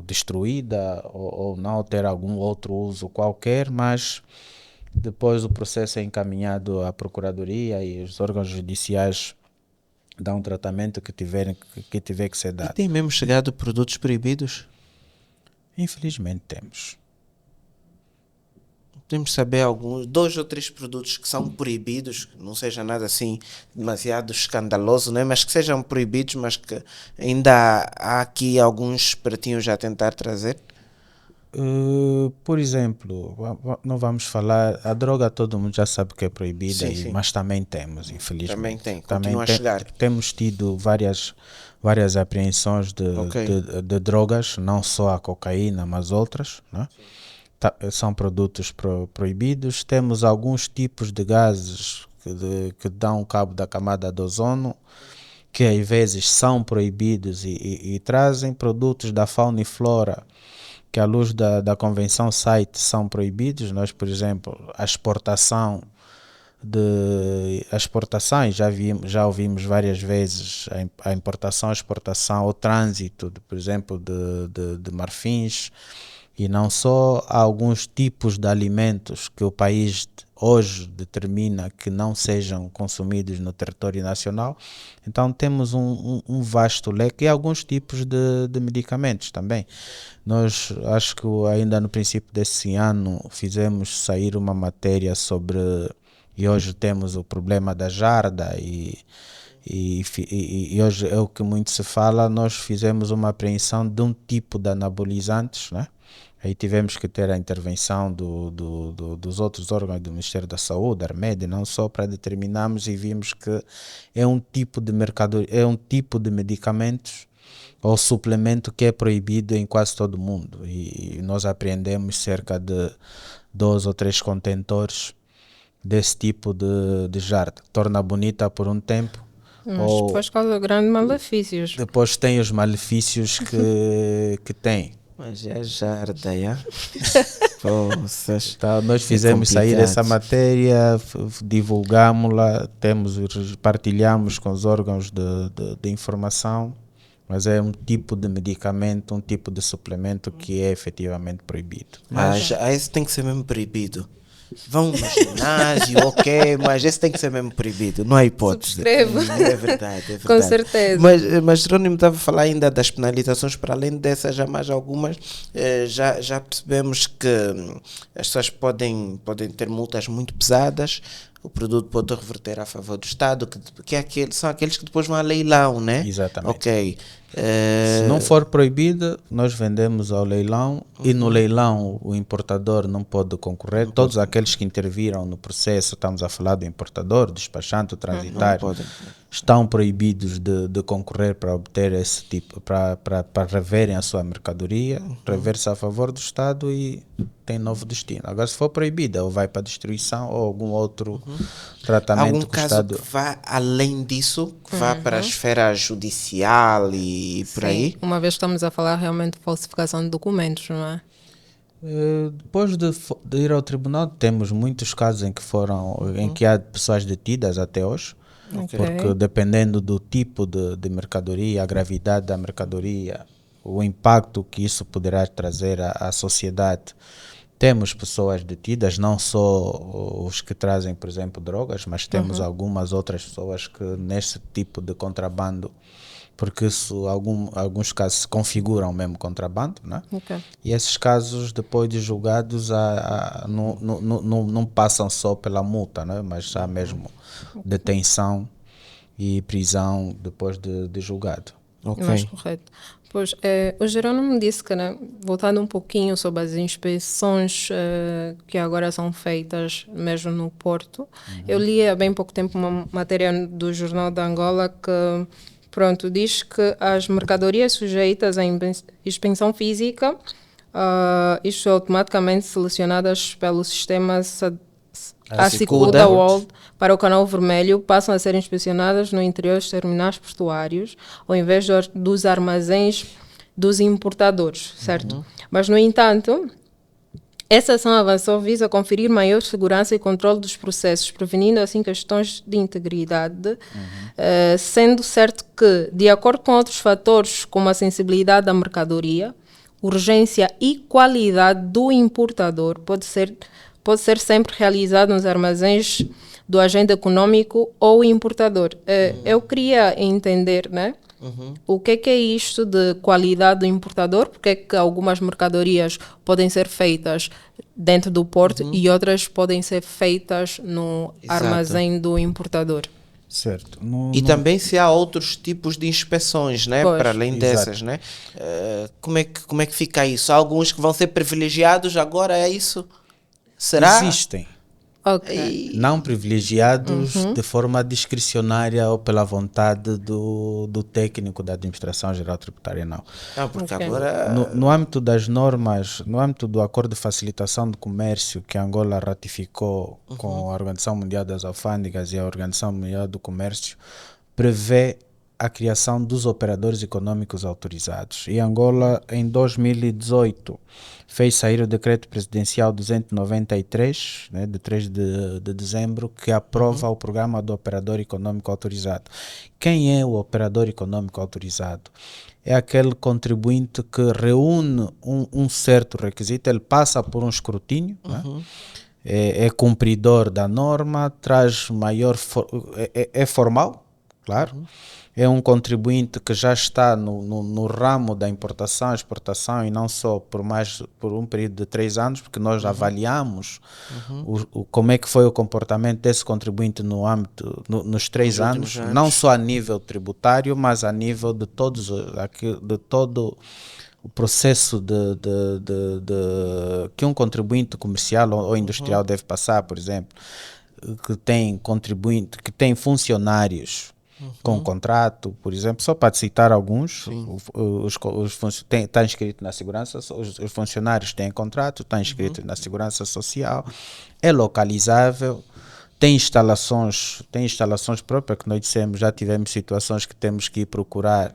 destruída ou não ter algum outro uso qualquer, mas depois o processo é encaminhado à Procuradoria e os órgãos judiciais dão um tratamento que tiver que ser E dado. tem mesmo chegado produtos proibidos? Infelizmente temos. Temos de saber alguns, 2 ou 3 produtos que são proibidos, que não seja nada assim demasiado escandaloso, né? Mas que sejam proibidos, mas que ainda há aqui alguns pratinhos a tentar trazer. Por exemplo, não vamos falar, a droga todo mundo já sabe que é proibida, Sim, sim. mas também temos, infelizmente. Também tem, continua a chegar. Temos tido várias apreensões de drogas, não só a cocaína, mas outras, né? São produtos proibidos. Temos alguns tipos de gases que dão cabo da camada de ozono, que às vezes são proibidos e trazem produtos da fauna e flora que à luz da Convenção SAIT são proibidos. Nós, por exemplo, a exportação, já ouvimos várias vezes a importação, a exportação, o trânsito, por exemplo, de marfins, e não só. Há alguns tipos de alimentos que o país hoje determina que não sejam consumidos no território nacional. Então temos um vasto leque e alguns tipos de medicamentos também. Nós, acho que ainda no princípio desse ano, fizemos sair uma matéria sobre, e hoje temos o problema da jarda e hoje é o que muito se fala. Nós fizemos uma apreensão de um tipo de anabolizantes, né? Aí tivemos que ter a intervenção dos outros órgãos do Ministério da Saúde, da Armed, não só, para determinarmos, e vimos que é um tipo de é um tipo de medicamentos ou suplemento que é proibido em quase todo o mundo. E nós apreendemos cerca de 2 ou 3 contentores desse tipo de jarda. Torna bonita por um tempo. Mas depois causa grandes malefícios. Depois tem os malefícios que tem. Mas é jarda, já? Poças. Então, nós fizemos sair essa matéria, divulgámos-la, partilhamos com os órgãos de informação, mas é um tipo de medicamento, um tipo de suplemento que é efetivamente proibido. Mas esse tem que ser mesmo proibido. Vão no ginásio, ok, mas esse tem que ser mesmo proibido, não há hipótese. Subscrevo. É verdade, é verdade. Com certeza. Mas Jerónimo estava a falar ainda das penalizações, para além dessas, já mais algumas, já percebemos que as pessoas podem ter multas muito pesadas, o produto pode reverter a favor do Estado, são aqueles que depois vão a leilão, né? Exatamente. Ok. Se não for proibido, nós vendemos ao leilão, e no leilão o importador não pode concorrer. Todos aqueles que interviram no processo, estamos a falar do importador, despachante, o transitário, estão proibidos de concorrer para obter esse tipo, para reverem a sua mercadoria, rever-se a favor do Estado e tem novo destino. Agora, se for proibida, ou vai para destruição ou algum outro tratamento. Algum caso que vá além disso, que vá para a esfera judicial e por aí? Uma vez estamos a falar realmente de falsificação de documentos, não é? Depois de ir ao tribunal, temos muitos casos em que há pessoas detidas até hoje. Okay. Porque dependendo do tipo de mercadoria, a gravidade da mercadoria, o impacto que isso poderá trazer à sociedade, temos pessoas detidas, não só os que trazem, por exemplo, drogas, mas temos algumas outras pessoas que nesse tipo de contrabando, porque isso, alguns casos se configuram mesmo contrabando, né? Okay. E esses casos, depois de julgados, não passam só pela multa, né? Mas há mesmo detenção e prisão depois de julgado. Ok. Mais correto. Pois, o Jerónimo disse que, né, voltando um pouquinho sobre as inspeções que agora são feitas mesmo no Porto, eu li há bem pouco tempo uma matéria do Jornal da Angola que, pronto, diz que as mercadorias sujeitas à inspeção física, isto é automaticamente selecionadas pelo sistema Acicuda World para o canal vermelho, passam a ser inspecionadas no interior dos terminais portuários, ao invés dos armazéns dos importadores, certo? Mas, no entanto, Essa ação avançou visa conferir maior segurança e controle dos processos, prevenindo assim questões de integridade, sendo certo que, de acordo com outros fatores como a sensibilidade da mercadoria, urgência e qualidade do importador, pode ser sempre realizado nos armazéns do agente econômico ou importador. Eu queria entender, né? O que é isto de qualidade do importador? Porque é que algumas mercadorias podem ser feitas dentro do porto e outras podem ser feitas no armazém do importador? Certo. E também se há outros tipos de inspeções, né? Pois. Para além dessas, né? Como é que fica isso? Há alguns que vão ser privilegiados agora, é isso? Será? Existem. Ok. Não privilegiados de forma discricionária ou pela vontade do técnico da Administração Geral Tributária, não. Não, porque Ok. agora... No âmbito das normas, no âmbito do Acordo de Facilitação do Comércio que Angola ratificou com a Organização Mundial das Alfândegas e a Organização Mundial do Comércio, prevê a criação dos operadores econômicos autorizados. E Angola, em 2018, fez sair o Decreto Presidencial 293, né, de 3 de dezembro, que aprova o programa do operador econômico autorizado. Quem é o operador econômico autorizado? É aquele contribuinte que reúne um certo requisito, ele passa por um escrutínio, né? É cumpridor da norma, traz maior... É formal, claro. É um contribuinte que já está no ramo da importação, exportação e não só por um período de 3 anos, porque nós avaliamos como é que foi o comportamento desse contribuinte no âmbito, nos 3 anos, não só a nível tributário, mas a nível de todo o processo que um contribuinte comercial ou industrial deve passar, por exemplo, que tem contribuinte, que tem funcionários com contrato, por exemplo, só para citar alguns, está inscrito na segurança, os funcionários têm contrato, está inscrito na segurança social, é localizável, tem instalações próprias, que nós dissemos, já tivemos situações que temos que ir procurar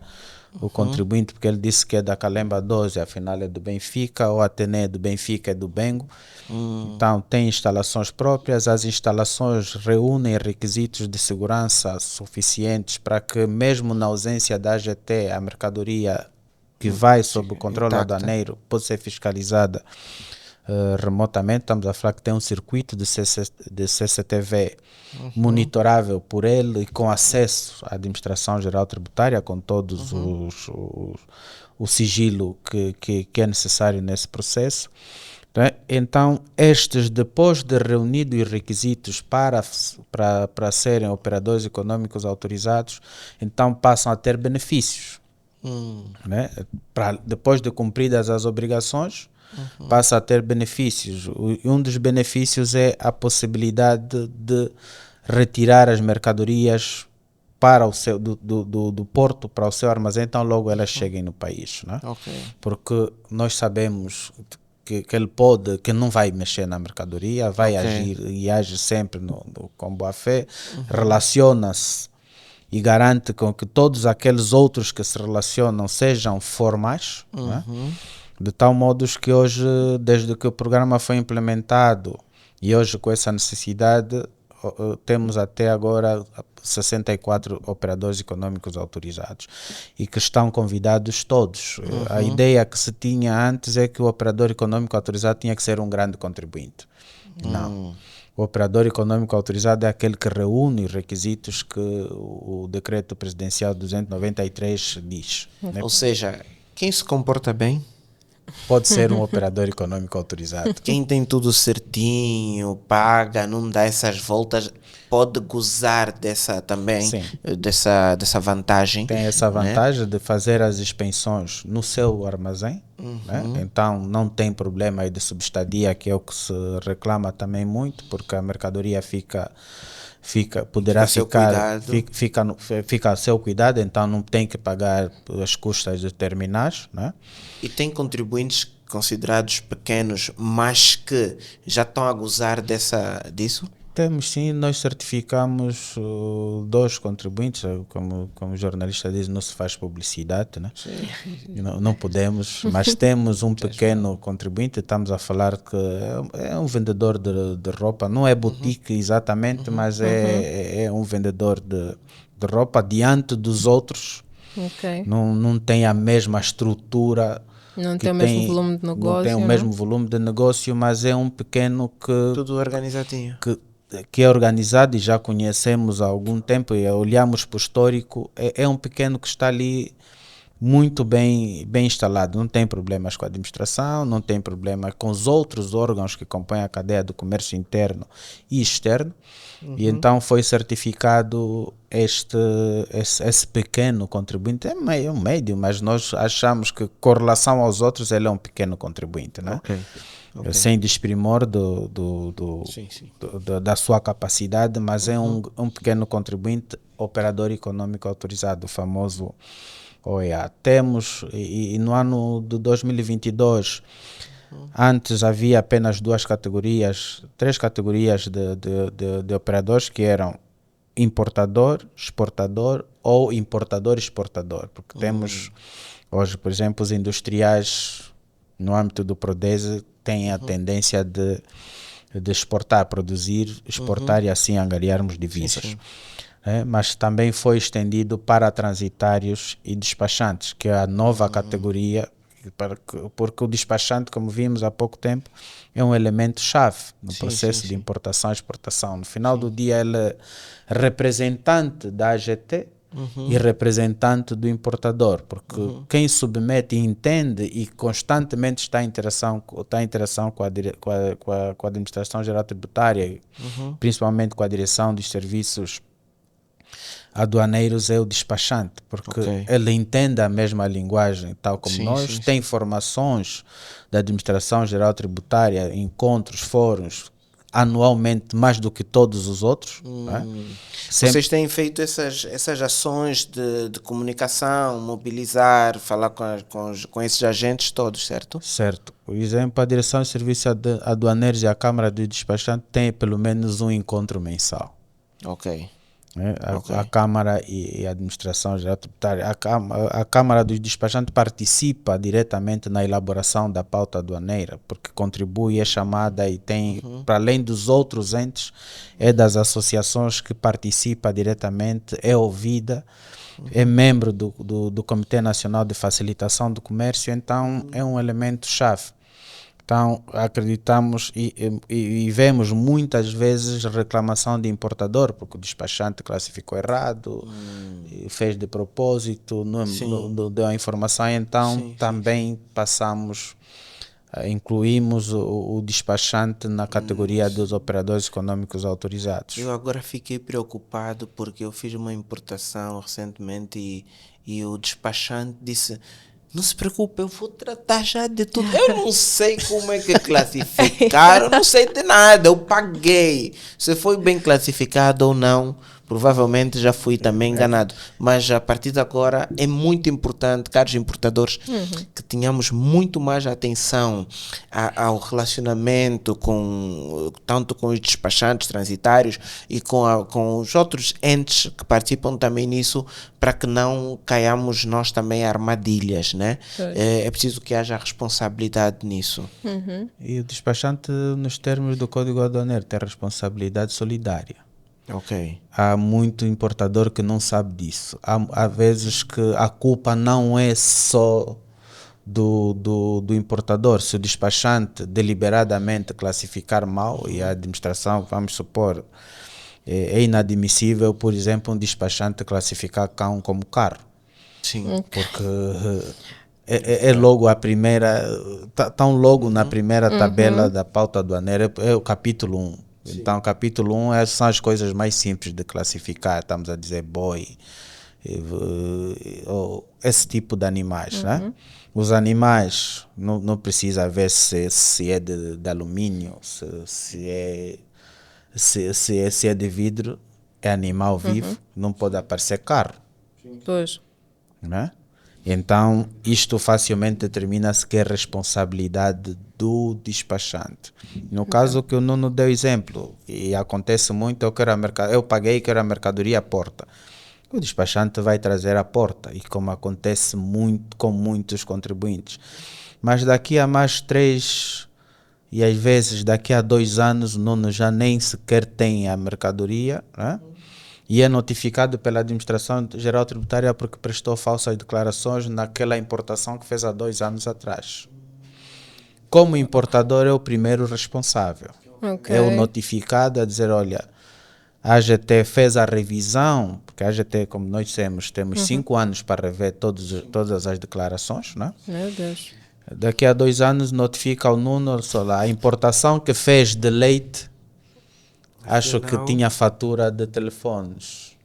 o contribuinte, porque ele disse que é da Calemba 12, afinal é do Benfica, ou Atené é do Benfica, é do Bengo. Então tem instalações próprias, as instalações reúnem requisitos de segurança suficientes para que mesmo na ausência da AGT, a mercadoria que vai sob o controle aduaneiro pode ser fiscalizada remotamente. Estamos a falar que tem um circuito de CCTV monitorável por ele e com acesso à Administração Geral Tributária, com todos o sigilo que é necessário nesse processo. Então, estes, depois de reunidos os requisitos para serem operadores econômicos autorizados, então passam a ter benefícios. Né? Depois de cumpridas as obrigações, passa a ter benefícios. Um dos benefícios é a possibilidade de retirar as mercadorias para do porto para o seu armazém, então logo elas cheguem no país. Né? Porque nós sabemos que ele que não vai mexer na mercadoria, vai agir e age sempre com boa fé, relaciona-se e garante com que todos aqueles outros que se relacionam sejam formais, né? De tal modo que hoje, desde que o programa foi implementado e hoje com essa necessidade, temos até agora 64 operadores econômicos autorizados e que estão convidados todos. A ideia que se tinha antes é que o operador econômico autorizado tinha que ser um grande contribuinte. Não. O operador econômico autorizado é aquele que reúne os requisitos que o Decreto Presidencial 293 diz. Né? Ou seja, quem se comporta bem pode ser um operador econômico autorizado. Quem tem tudo certinho, paga, não dá essas voltas, pode gozar dessa vantagem. Tem essa vantagem de fazer as expensões no seu armazém. Né? Então não tem problema aí de subestadia, que é o que se reclama também muito, porque a mercadoria fica a seu cuidado, então não tem que pagar as custas de terminais, né? E tem contribuintes considerados pequenos, mas que já estão a gozar disso? Temos sim, nós certificamos 2 contribuintes, como o jornalista diz, não se faz publicidade, né? Não podemos, mas temos um pequeno contribuinte, estamos a falar que é um vendedor de roupa, não é boutique exatamente, mas é um vendedor de roupa diante dos outros, não tem a mesma estrutura, não tem o mesmo volume de negócio, não tem o mesmo volume de negócio, mas é um pequeno que... Tudo organizadinho. Que é organizado e já conhecemos há algum tempo e olhamos para o histórico, é um pequeno que está ali muito bem instalado, não tem problemas com a administração, não tem problema com os outros órgãos que compõem a cadeia do comércio interno e externo, e então foi certificado esse pequeno contribuinte, é um médio, mas nós achamos que com relação aos outros ele é um pequeno contribuinte, né? Okay. Sem desprimor da sua capacidade, mas é um pequeno contribuinte, operador econômico autorizado, o famoso OEA. Temos, e no ano de 2022, antes havia apenas 3 categorias de operadores, que eram importador, exportador ou importador-exportador, porque temos hoje, por exemplo, os industriais no âmbito do Prodese têm a tendência de exportar, produzir, exportar e assim angariarmos divisas. Sim. Mas também foi estendido para transitários e despachantes, que é a nova categoria, porque o despachante, como vimos há pouco tempo, é um elemento-chave no processo de importação e exportação. No final do dia, ele é representante da AGT e representante do importador, porque quem submete, entende e constantemente está em interação com a Administração Geral Tributária, principalmente com a Direção dos Serviços Aduaneiros, é o despachante, porque ele entende a mesma linguagem, tal como nós, tem informações da Administração Geral Tributária, encontros, fóruns, anualmente mais do que todos os outros. Vocês têm feito essas ações de comunicação, mobilizar, falar com esses agentes todos, certo? Certo. Por exemplo, a Direção de Serviços Aduaneiros e a Câmara do Despachante tem pelo menos um encontro mensal. A Câmara e a Administração Geral Tributária, a Câmara dos Despachantes participa diretamente na elaboração da pauta aduaneira, porque contribui, é chamada e tem, para além dos outros entes, é das associações que participa diretamente, é ouvida, é membro do Comitê Nacional de Facilitação do Comércio, então é um elemento-chave. Então, acreditamos e vemos muitas vezes reclamação de importador, porque o despachante classificou errado, fez de propósito, não deu a informação, então também incluímos o despachante na categoria dos operadores econômicos autorizados. Eu agora fiquei preocupado porque eu fiz uma importação recentemente e o despachante disse: não se preocupe, eu vou tratar já de tudo. Eu não sei como é que classificaram, eu não sei de nada, eu paguei. Se foi bem classificado ou não, provavelmente já fui também enganado. Mas a partir de agora é muito importante, caros importadores, que tenhamos muito mais atenção ao relacionamento tanto com os despachantes transitários e com os outros entes que participam também nisso, para que não caiamos nós também armadilhas, né? É preciso que haja responsabilidade nisso. E o despachante, nos termos do Código Aduaneiro, tem responsabilidade solidária. Há muito importador que não sabe disso. Há vezes que a culpa não é só do importador. Se o despachante deliberadamente classificar mal e a administração, vamos supor, é inadmissível, por exemplo, um despachante classificar cão como carro. Porque é logo a primeira, tão logo na primeira tabela da pauta aduaneira, é o capítulo 1. Então, capítulo 1 são as coisas mais simples de classificar. Estamos a dizer boi, esse tipo de animais. Né? Os animais, não precisa ver se é de alumínio, se é de vidro, é animal vivo, não pode aparecer carro. Pois. Né? Então, isto facilmente determina-se que é responsabilidade do despachante. No caso que o Nuno deu exemplo, e acontece muito, eu paguei, quero a mercadoria à porta. O despachante vai trazer à porta, e como acontece muito com muitos contribuintes. Mas daqui a mais 3 e às vezes daqui a 2 anos o Nuno já nem sequer tem a mercadoria, né? E é notificado pela Administração Geral Tributária porque prestou falsas declarações naquela importação que fez há 2 anos atrás. Como importador é o primeiro responsável. É o notificado a dizer, olha, a AGT fez a revisão, porque a AGT, como nós temos 5 anos para rever todas as declarações, né? Meu Deus. Daqui a 2 anos notifica ao Nuno, a importação que fez de leite, acho que tinha fatura de telefones.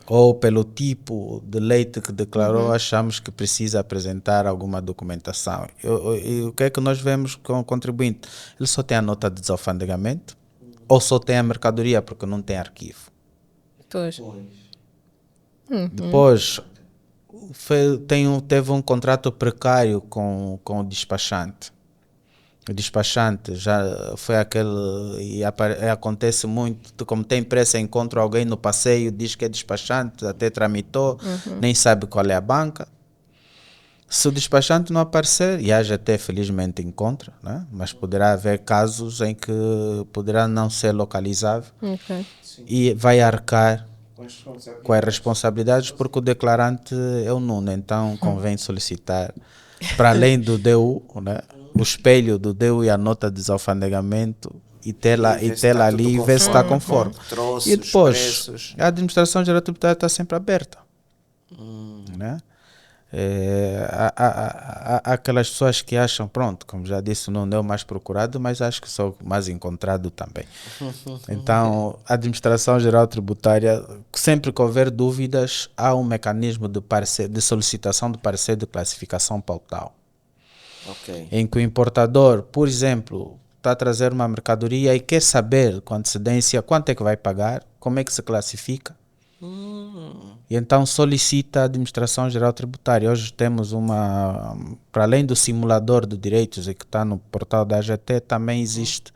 Ou pelo tipo de leite que declarou, achamos que precisa apresentar alguma documentação. E o que é que nós vemos com o contribuinte? Ele só tem a nota de desalfandegamento ou só tem a mercadoria porque não tem arquivo. Pois. Depois, teve um contrato precário com o despachante. O despachante já foi aquele, e acontece muito, como tem pressa, encontra alguém no passeio, diz que é despachante, até tramitou, nem sabe qual é a banca. Se o despachante não aparecer, e a AGT felizmente encontra, né? Mas poderá haver casos em que poderá não ser localizável e vai arcar com as responsabilidades porque o declarante é o Nuno, então convém solicitar, para além do DU, né? O espelho do DU e a nota de desalfandegamento e tê-la ali e ver se está conforme. E depois, a Administração Geral Tributária está sempre aberta. Né? Há aquelas pessoas que acham, pronto, como já disse, não é o mais procurado, mas acho que sou o mais encontrado também. Então, a Administração Geral Tributária, sempre que houver dúvidas, há um mecanismo de solicitação de parecer de classificação pautal. Em que o importador, por exemplo, está a trazer uma mercadoria e quer saber com antecedência quanto é que vai pagar, como é que se classifica. E então solicita a Administração Geral Tributária. Hoje temos para além do simulador de direitos que está no portal da AGT, também existe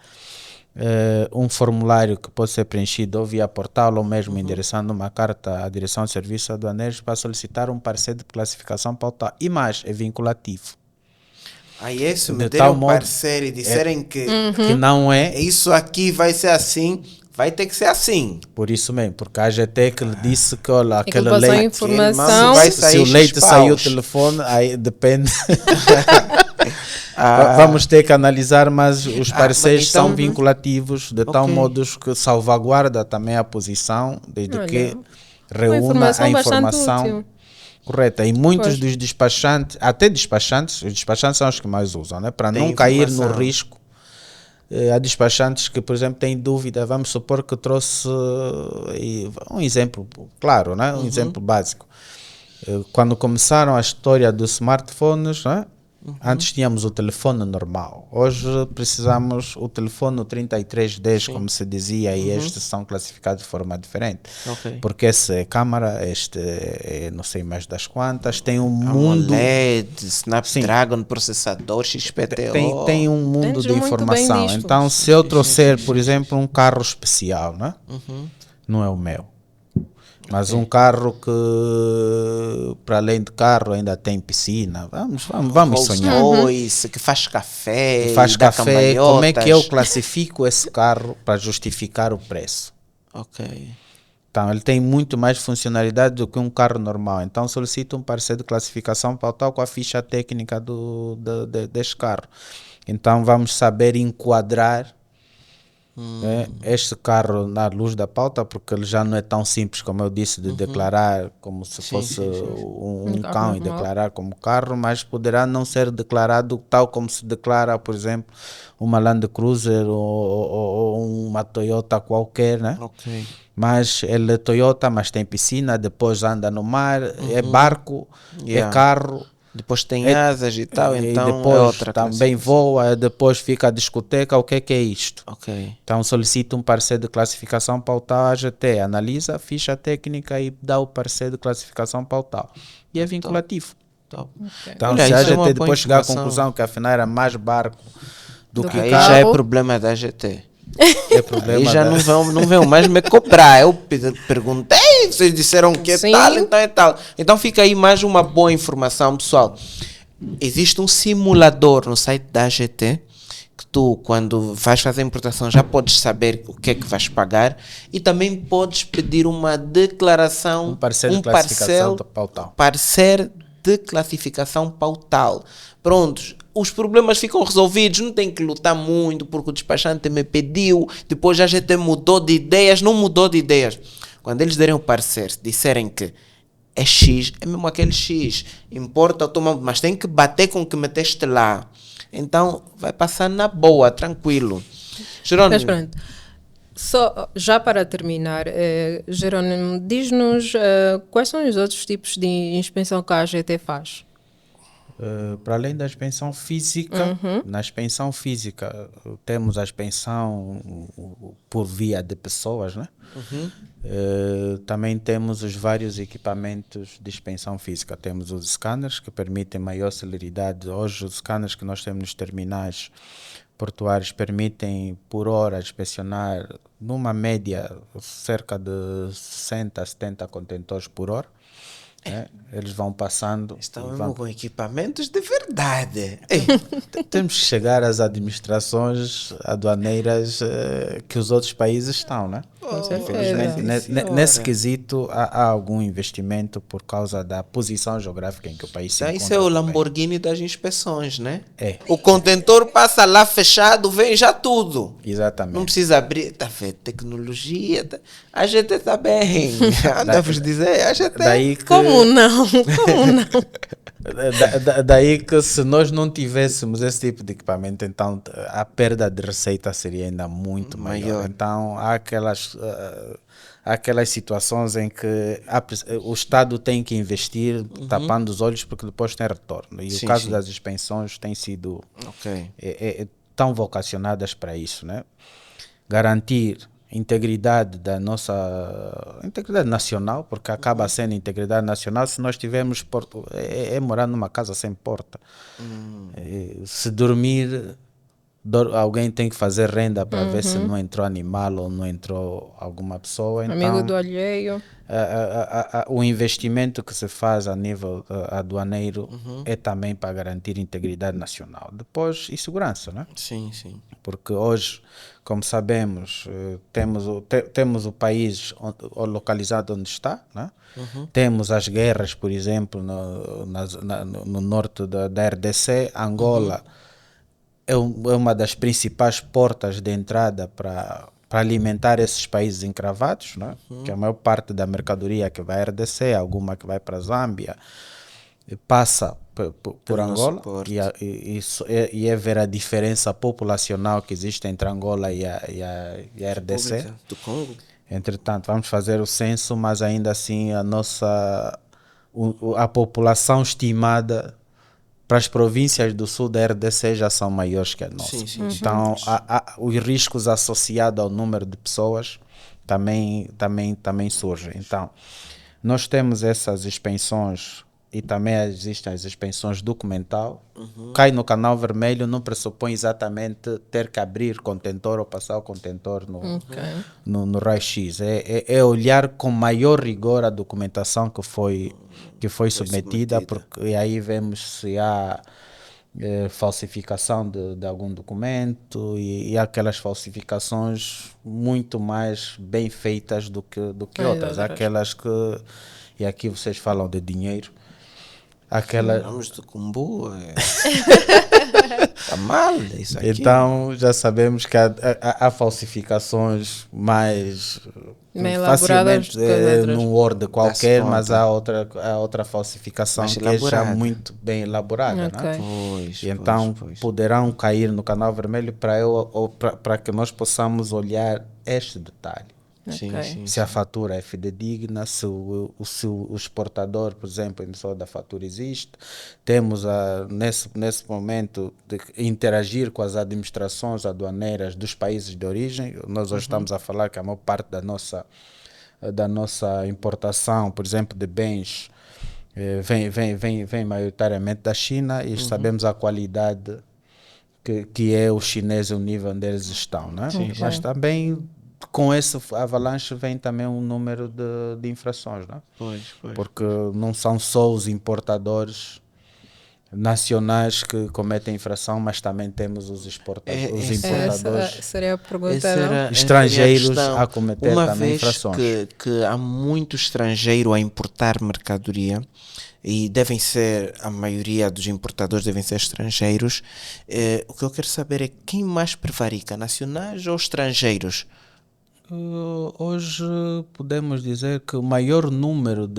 um formulário que pode ser preenchido ou via portal ou mesmo endereçando uma carta à Direção de Serviços Aduaneiros para solicitar um parecer de classificação pautal. E mais, é vinculativo. Aí se me derem um parceiro e disserem que não é, isso aqui vai ser assim, vai ter que ser assim. Por isso mesmo, porque a AGT que lhe disse que olha, aquele leite, informação, se o leite saiu o telefone, aí depende. Vamos ter que analisar, mas os pareceres são vinculativos de tal modo que salvaguarda também a posição, desde que reúna a informação correta. E muitos dos despachantes, até despachantes, os despachantes são os que mais usam, né? Para não cair no risco. Há despachantes que, por exemplo, têm dúvida. Vamos supor que trouxe um exemplo claro, né? Um exemplo básico. Quando começaram a história dos smartphones, né? Antes tínhamos o telefone normal. Hoje precisamos o telefone 3310, como se dizia, e estes são classificados de forma diferente. Porque esse é câmara, este é não sei mais das quantas, tem um mundo... AMOLED, Snapdragon, processador, XPTO... Tem um mundo de informação. Então, se eu trouxer, por exemplo, um carro especial, né? Não é o meu. Mas um carro que, para além de carro, ainda tem piscina. Vamos sonhar. Que faz café. Como é que eu classifico esse carro para justificar o preço? Então, ele tem muito mais funcionalidade do que um carro normal. Então, solicito um parecer de classificação pautal com a ficha técnica deste carro. Então, vamos saber enquadrar este carro na luz da pauta, porque ele já não é tão simples, como eu disse, de declarar como se fosse um cão e declarar como carro, mas poderá não ser declarado tal como se declara, por exemplo, uma Land Cruiser ou uma Toyota qualquer, né? Mas ele é Toyota, mas tem piscina, depois anda no mar, é barco, é carro. Depois tem asas e tal, então depois é outra também voa, depois fica a discoteca, o que é isto? Então solicita um parecer de classificação pautal à AGT, analisa a ficha técnica e dá o parecer de classificação pautal. E é vinculativo. top. Então, Olha, se a isso é uma AGT boa depois chegar à informação. conclusão que afinal era mais barco do que Aí carro, já é problema da GT. é Aí problema já da... não vão mais me cobrar. Eu perguntei, vocês disseram que é Sim. tal, então é tal. Então fica aí mais uma boa informação, pessoal. Existe um simulador no site da AGT que tu, quando vais fazer a importação, já podes saber o que é que vais pagar e também podes pedir uma declaração, Um parecer de classificação pautal. parecer de classificação pautal. Prontos, os problemas ficam resolvidos, não tem que lutar muito porque o despachante me pediu, depois a gente mudou de ideias, não mudou de ideias. Quando eles derem o parecer, disserem que é X, é mesmo aquele X, importa, toma, mas tem que bater com o que meteste lá. Então vai passar na boa, tranquilo. Mas Jerônimo, pronto. Só, já para terminar, Jerónimo, diz-nos quais são os outros tipos de inspeção que a AGT faz? Para além da expensão física, na expensão física temos a expensão por via de pessoas, né? Também temos os vários equipamentos de expensão física. Temos os scanners que permitem maior celeridade. Hoje os scanners que nós temos nos terminais portuários permitem por hora inspecionar numa média cerca de 60 a 70 contentores por hora. Eles vão passando. estão e mesmo vão... com equipamentos de verdade. Temos que chegar às administrações aduaneiras que os outros países estão, né? Com certeza. Infelizmente, nesse quesito há algum investimento por causa da posição geográfica em que o país se encontra. Isso é o também. Lamborghini das inspeções, né? É. O contentor passa lá fechado, vem já tudo. Exatamente. Não precisa abrir. Tá vendo? Tecnologia. A gente está bem. Anda-vos dizer, a gente Daí que, Como não? Como não? daí que se nós não tivéssemos esse tipo de equipamento, então a perda de receita seria ainda muito maior. Então há aquelas situações em que o Estado tem que investir tapando os olhos porque depois tem retorno. E Sim, o caso sim. das expensões tem sido Ok. tão vocacionadas para isso, né? Garantir integridade da nossa integridade nacional, porque acaba sendo integridade nacional se nós tivermos morar numa casa sem porta. Se dormir, alguém tem que fazer renda para ver se não entrou animal ou não entrou alguma pessoa. Então, Amigo do alheio. o investimento que se faz a nível aduaneiro é também para garantir integridade nacional. Depois, e segurança, né? Sim, sim. Porque hoje, como sabemos, temos o país localizado onde está, né? Temos as guerras, por exemplo, no norte da RDC. Angola é uma das principais portas de entrada para alimentar esses países encravados, né? Que a maior parte da mercadoria que vai à RDC, alguma que vai para a Zâmbia, passa por Angola, e é ver a diferença populacional que existe entre Angola e a RDC. República do Congo. Entretanto, vamos fazer o censo, mas ainda assim a população estimada para as províncias do sul da RDC já são maiores que a nossa. Sim, sim, sim. Então, os riscos associados ao número de pessoas também surgem. Então, nós temos essas expensões e também existem as expensões documental. Cai no canal vermelho não pressupõe exatamente ter que abrir contentor ou passar o contentor no raio-x. É olhar com maior rigor a documentação que foi submetida, porque aí vemos se há falsificação de algum documento e aquelas falsificações muito mais bem feitas do que outras. Aquelas que, e aqui vocês falam de dinheiro, Vamos do Cumbu. Está mal isso aqui. Então já sabemos que há falsificações mais Bem elaboradas facilmente num Word qualquer, Dá-se mas há outra falsificação Mais que é já elaborada. muito bem elaborada. Ok. Né? Pois, E então pois. poderão cair no canal vermelho para que nós possamos olhar este detalhe. Sim, Ok. sim. Se a fatura é fidedigna, se o exportador, por exemplo, a emissora da fatura existe. Temos nesse momento de interagir com as administrações aduaneiras dos países de origem. Nós hoje estamos a falar que a maior parte da nossa importação, por exemplo, de bens vem maioritariamente da China e sabemos a qualidade que é o chinês, o nível onde eles estão, né? Mas também com esse avalanche vem também um número de infrações, né? Pois. Porque não são só os importadores nacionais que cometem infração, mas também temos os importadores Essa seria a pergunta, estrangeiros a cometer uma também vez infrações. que há muito estrangeiro a importar mercadoria e devem ser, a maioria dos importadores devem ser estrangeiros, o que eu quero saber é quem mais prevarica, nacionais ou estrangeiros? Hoje podemos dizer que o maior número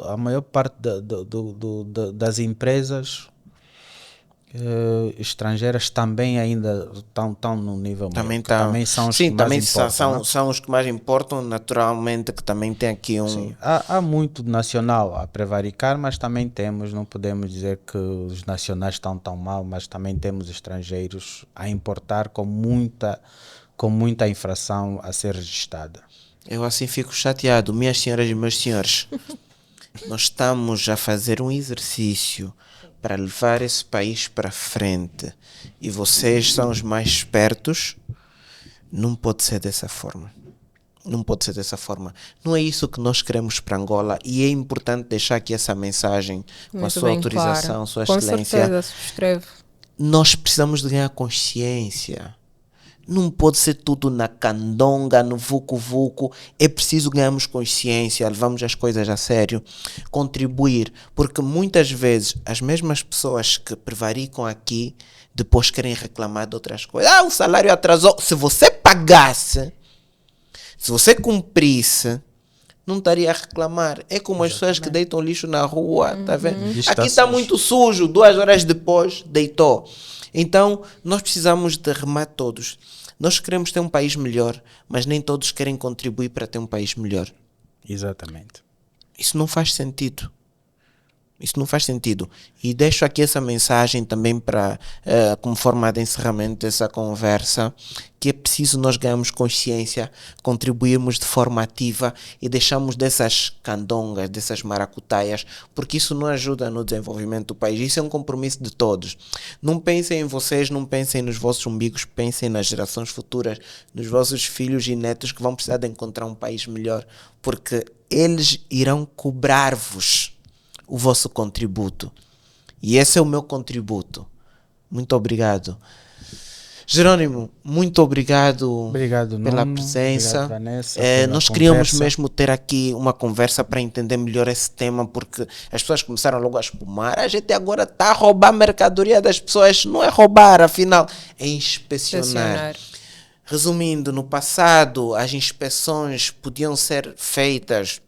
a maior parte das empresas estrangeiras também ainda estão no nível Também maior, também são os que mais importam, são os que mais importam, naturalmente, que também tem aqui um... Sim, há muito nacional a prevaricar, mas também temos, não podemos dizer que os nacionais estão tão mal, mas também temos estrangeiros a importar com muita infração a ser registrada. Eu assim fico chateado, minhas senhoras e meus senhores. Nós estamos a fazer um exercício para levar esse país para frente e vocês são os mais espertos. Não pode ser dessa forma. Não pode ser dessa forma. Não é isso que nós queremos para Angola e é importante deixar aqui essa mensagem com muito a sua autorização, claro. Sua Com Excelência. certeza, subscrevo. Nós precisamos de ganhar consciência. Não pode ser tudo na candonga, no vucu-vucu. É preciso ganharmos consciência, levarmos as coisas a sério, contribuir. Porque muitas vezes as mesmas pessoas que prevaricam aqui depois querem reclamar de outras coisas. O salário atrasou. Se você pagasse, se você cumprisse, não estaria a reclamar. É como as pessoas que deitam lixo na rua, tá vendo? Aqui está muito sujo, 2 horas depois deitou. Então, nós precisamos de remar todos. Nós queremos ter um país melhor, mas nem todos querem contribuir para ter um país melhor. Exatamente. Isso não faz sentido. Isso não faz sentido. E deixo aqui essa mensagem também para, como forma de encerramento dessa conversa, que é preciso nós ganharmos consciência, contribuirmos de forma ativa e deixarmos dessas candongas, dessas maracutaias, porque isso não ajuda no desenvolvimento do país. Isso é um compromisso de todos. Não pensem em vocês, não pensem nos vossos umbigos, pensem nas gerações futuras, nos vossos filhos e netos que vão precisar de encontrar um país melhor, porque eles irão cobrar-vos o vosso contributo. E esse é o meu contributo. Muito obrigado. Jerônimo, muito obrigado pela Nuno, presença. obrigado, Vanessa, Nós queríamos mesmo ter aqui uma conversa para entender melhor esse tema, porque as pessoas começaram logo a espumar. A gente agora está a roubar a mercadoria das pessoas. Não é roubar, afinal, é inspecionar. Resumindo, no passado as inspeções podiam ser feitas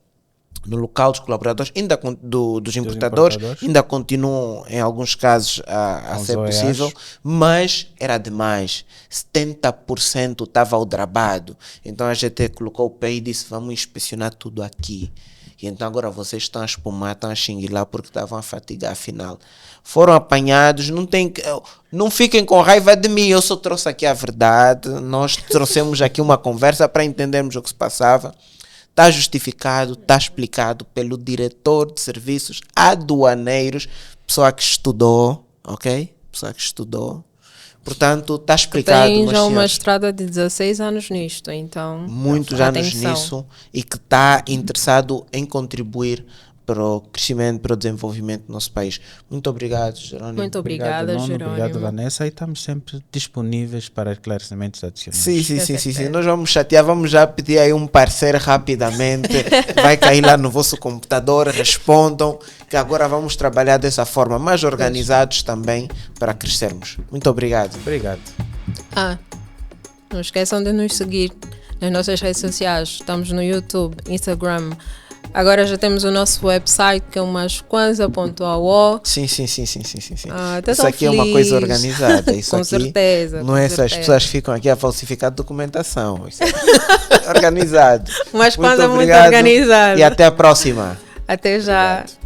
no local dos colaboradores, ainda dos importadores, ainda continuam em alguns casos a ser possível, mas era demais. 70% estava aldrabado. Então a GT colocou o pé e disse: vamos inspecionar tudo aqui. E então agora vocês estão a espumar, estão a xinguilar porque estavam a fatigar. Afinal, foram apanhados. Não fiquem com raiva de mim, eu só trouxe aqui a verdade. Nós trouxemos aqui uma conversa para entendermos o que se passava. Está justificado, está explicado pelo diretor de serviços aduaneiros, pessoa que estudou, ok? Pessoa que estudou. Portanto, está explicado. Tem já uma estrada de 16 anos nisto, então... Muitos anos nisso e que está interessado em contribuir para o crescimento, para o desenvolvimento do nosso país. Muito obrigado, Jerônimo. Muito obrigada, Jerônimo. Obrigado, Vanessa. E estamos sempre disponíveis para esclarecimentos adicionais. Sim. Nós vamos chatear, vamos já pedir aí um parceiro rapidamente. Vai cair lá no vosso computador, respondam, que agora vamos trabalhar dessa forma, mais organizados também, para crescermos. Muito obrigado. Obrigado. Não esqueçam de nos seguir nas nossas redes sociais. Estamos no YouTube, Instagram. Agora já temos o nosso website, que é o masquanza.ao. Sim. Até isso aqui feliz. É uma coisa organizada. Isso com aqui certeza. Não é essas pessoas ficam aqui a falsificar documentação. Isso é organizado. Masquanza muito organizado. E até a próxima. Até já. Obrigado.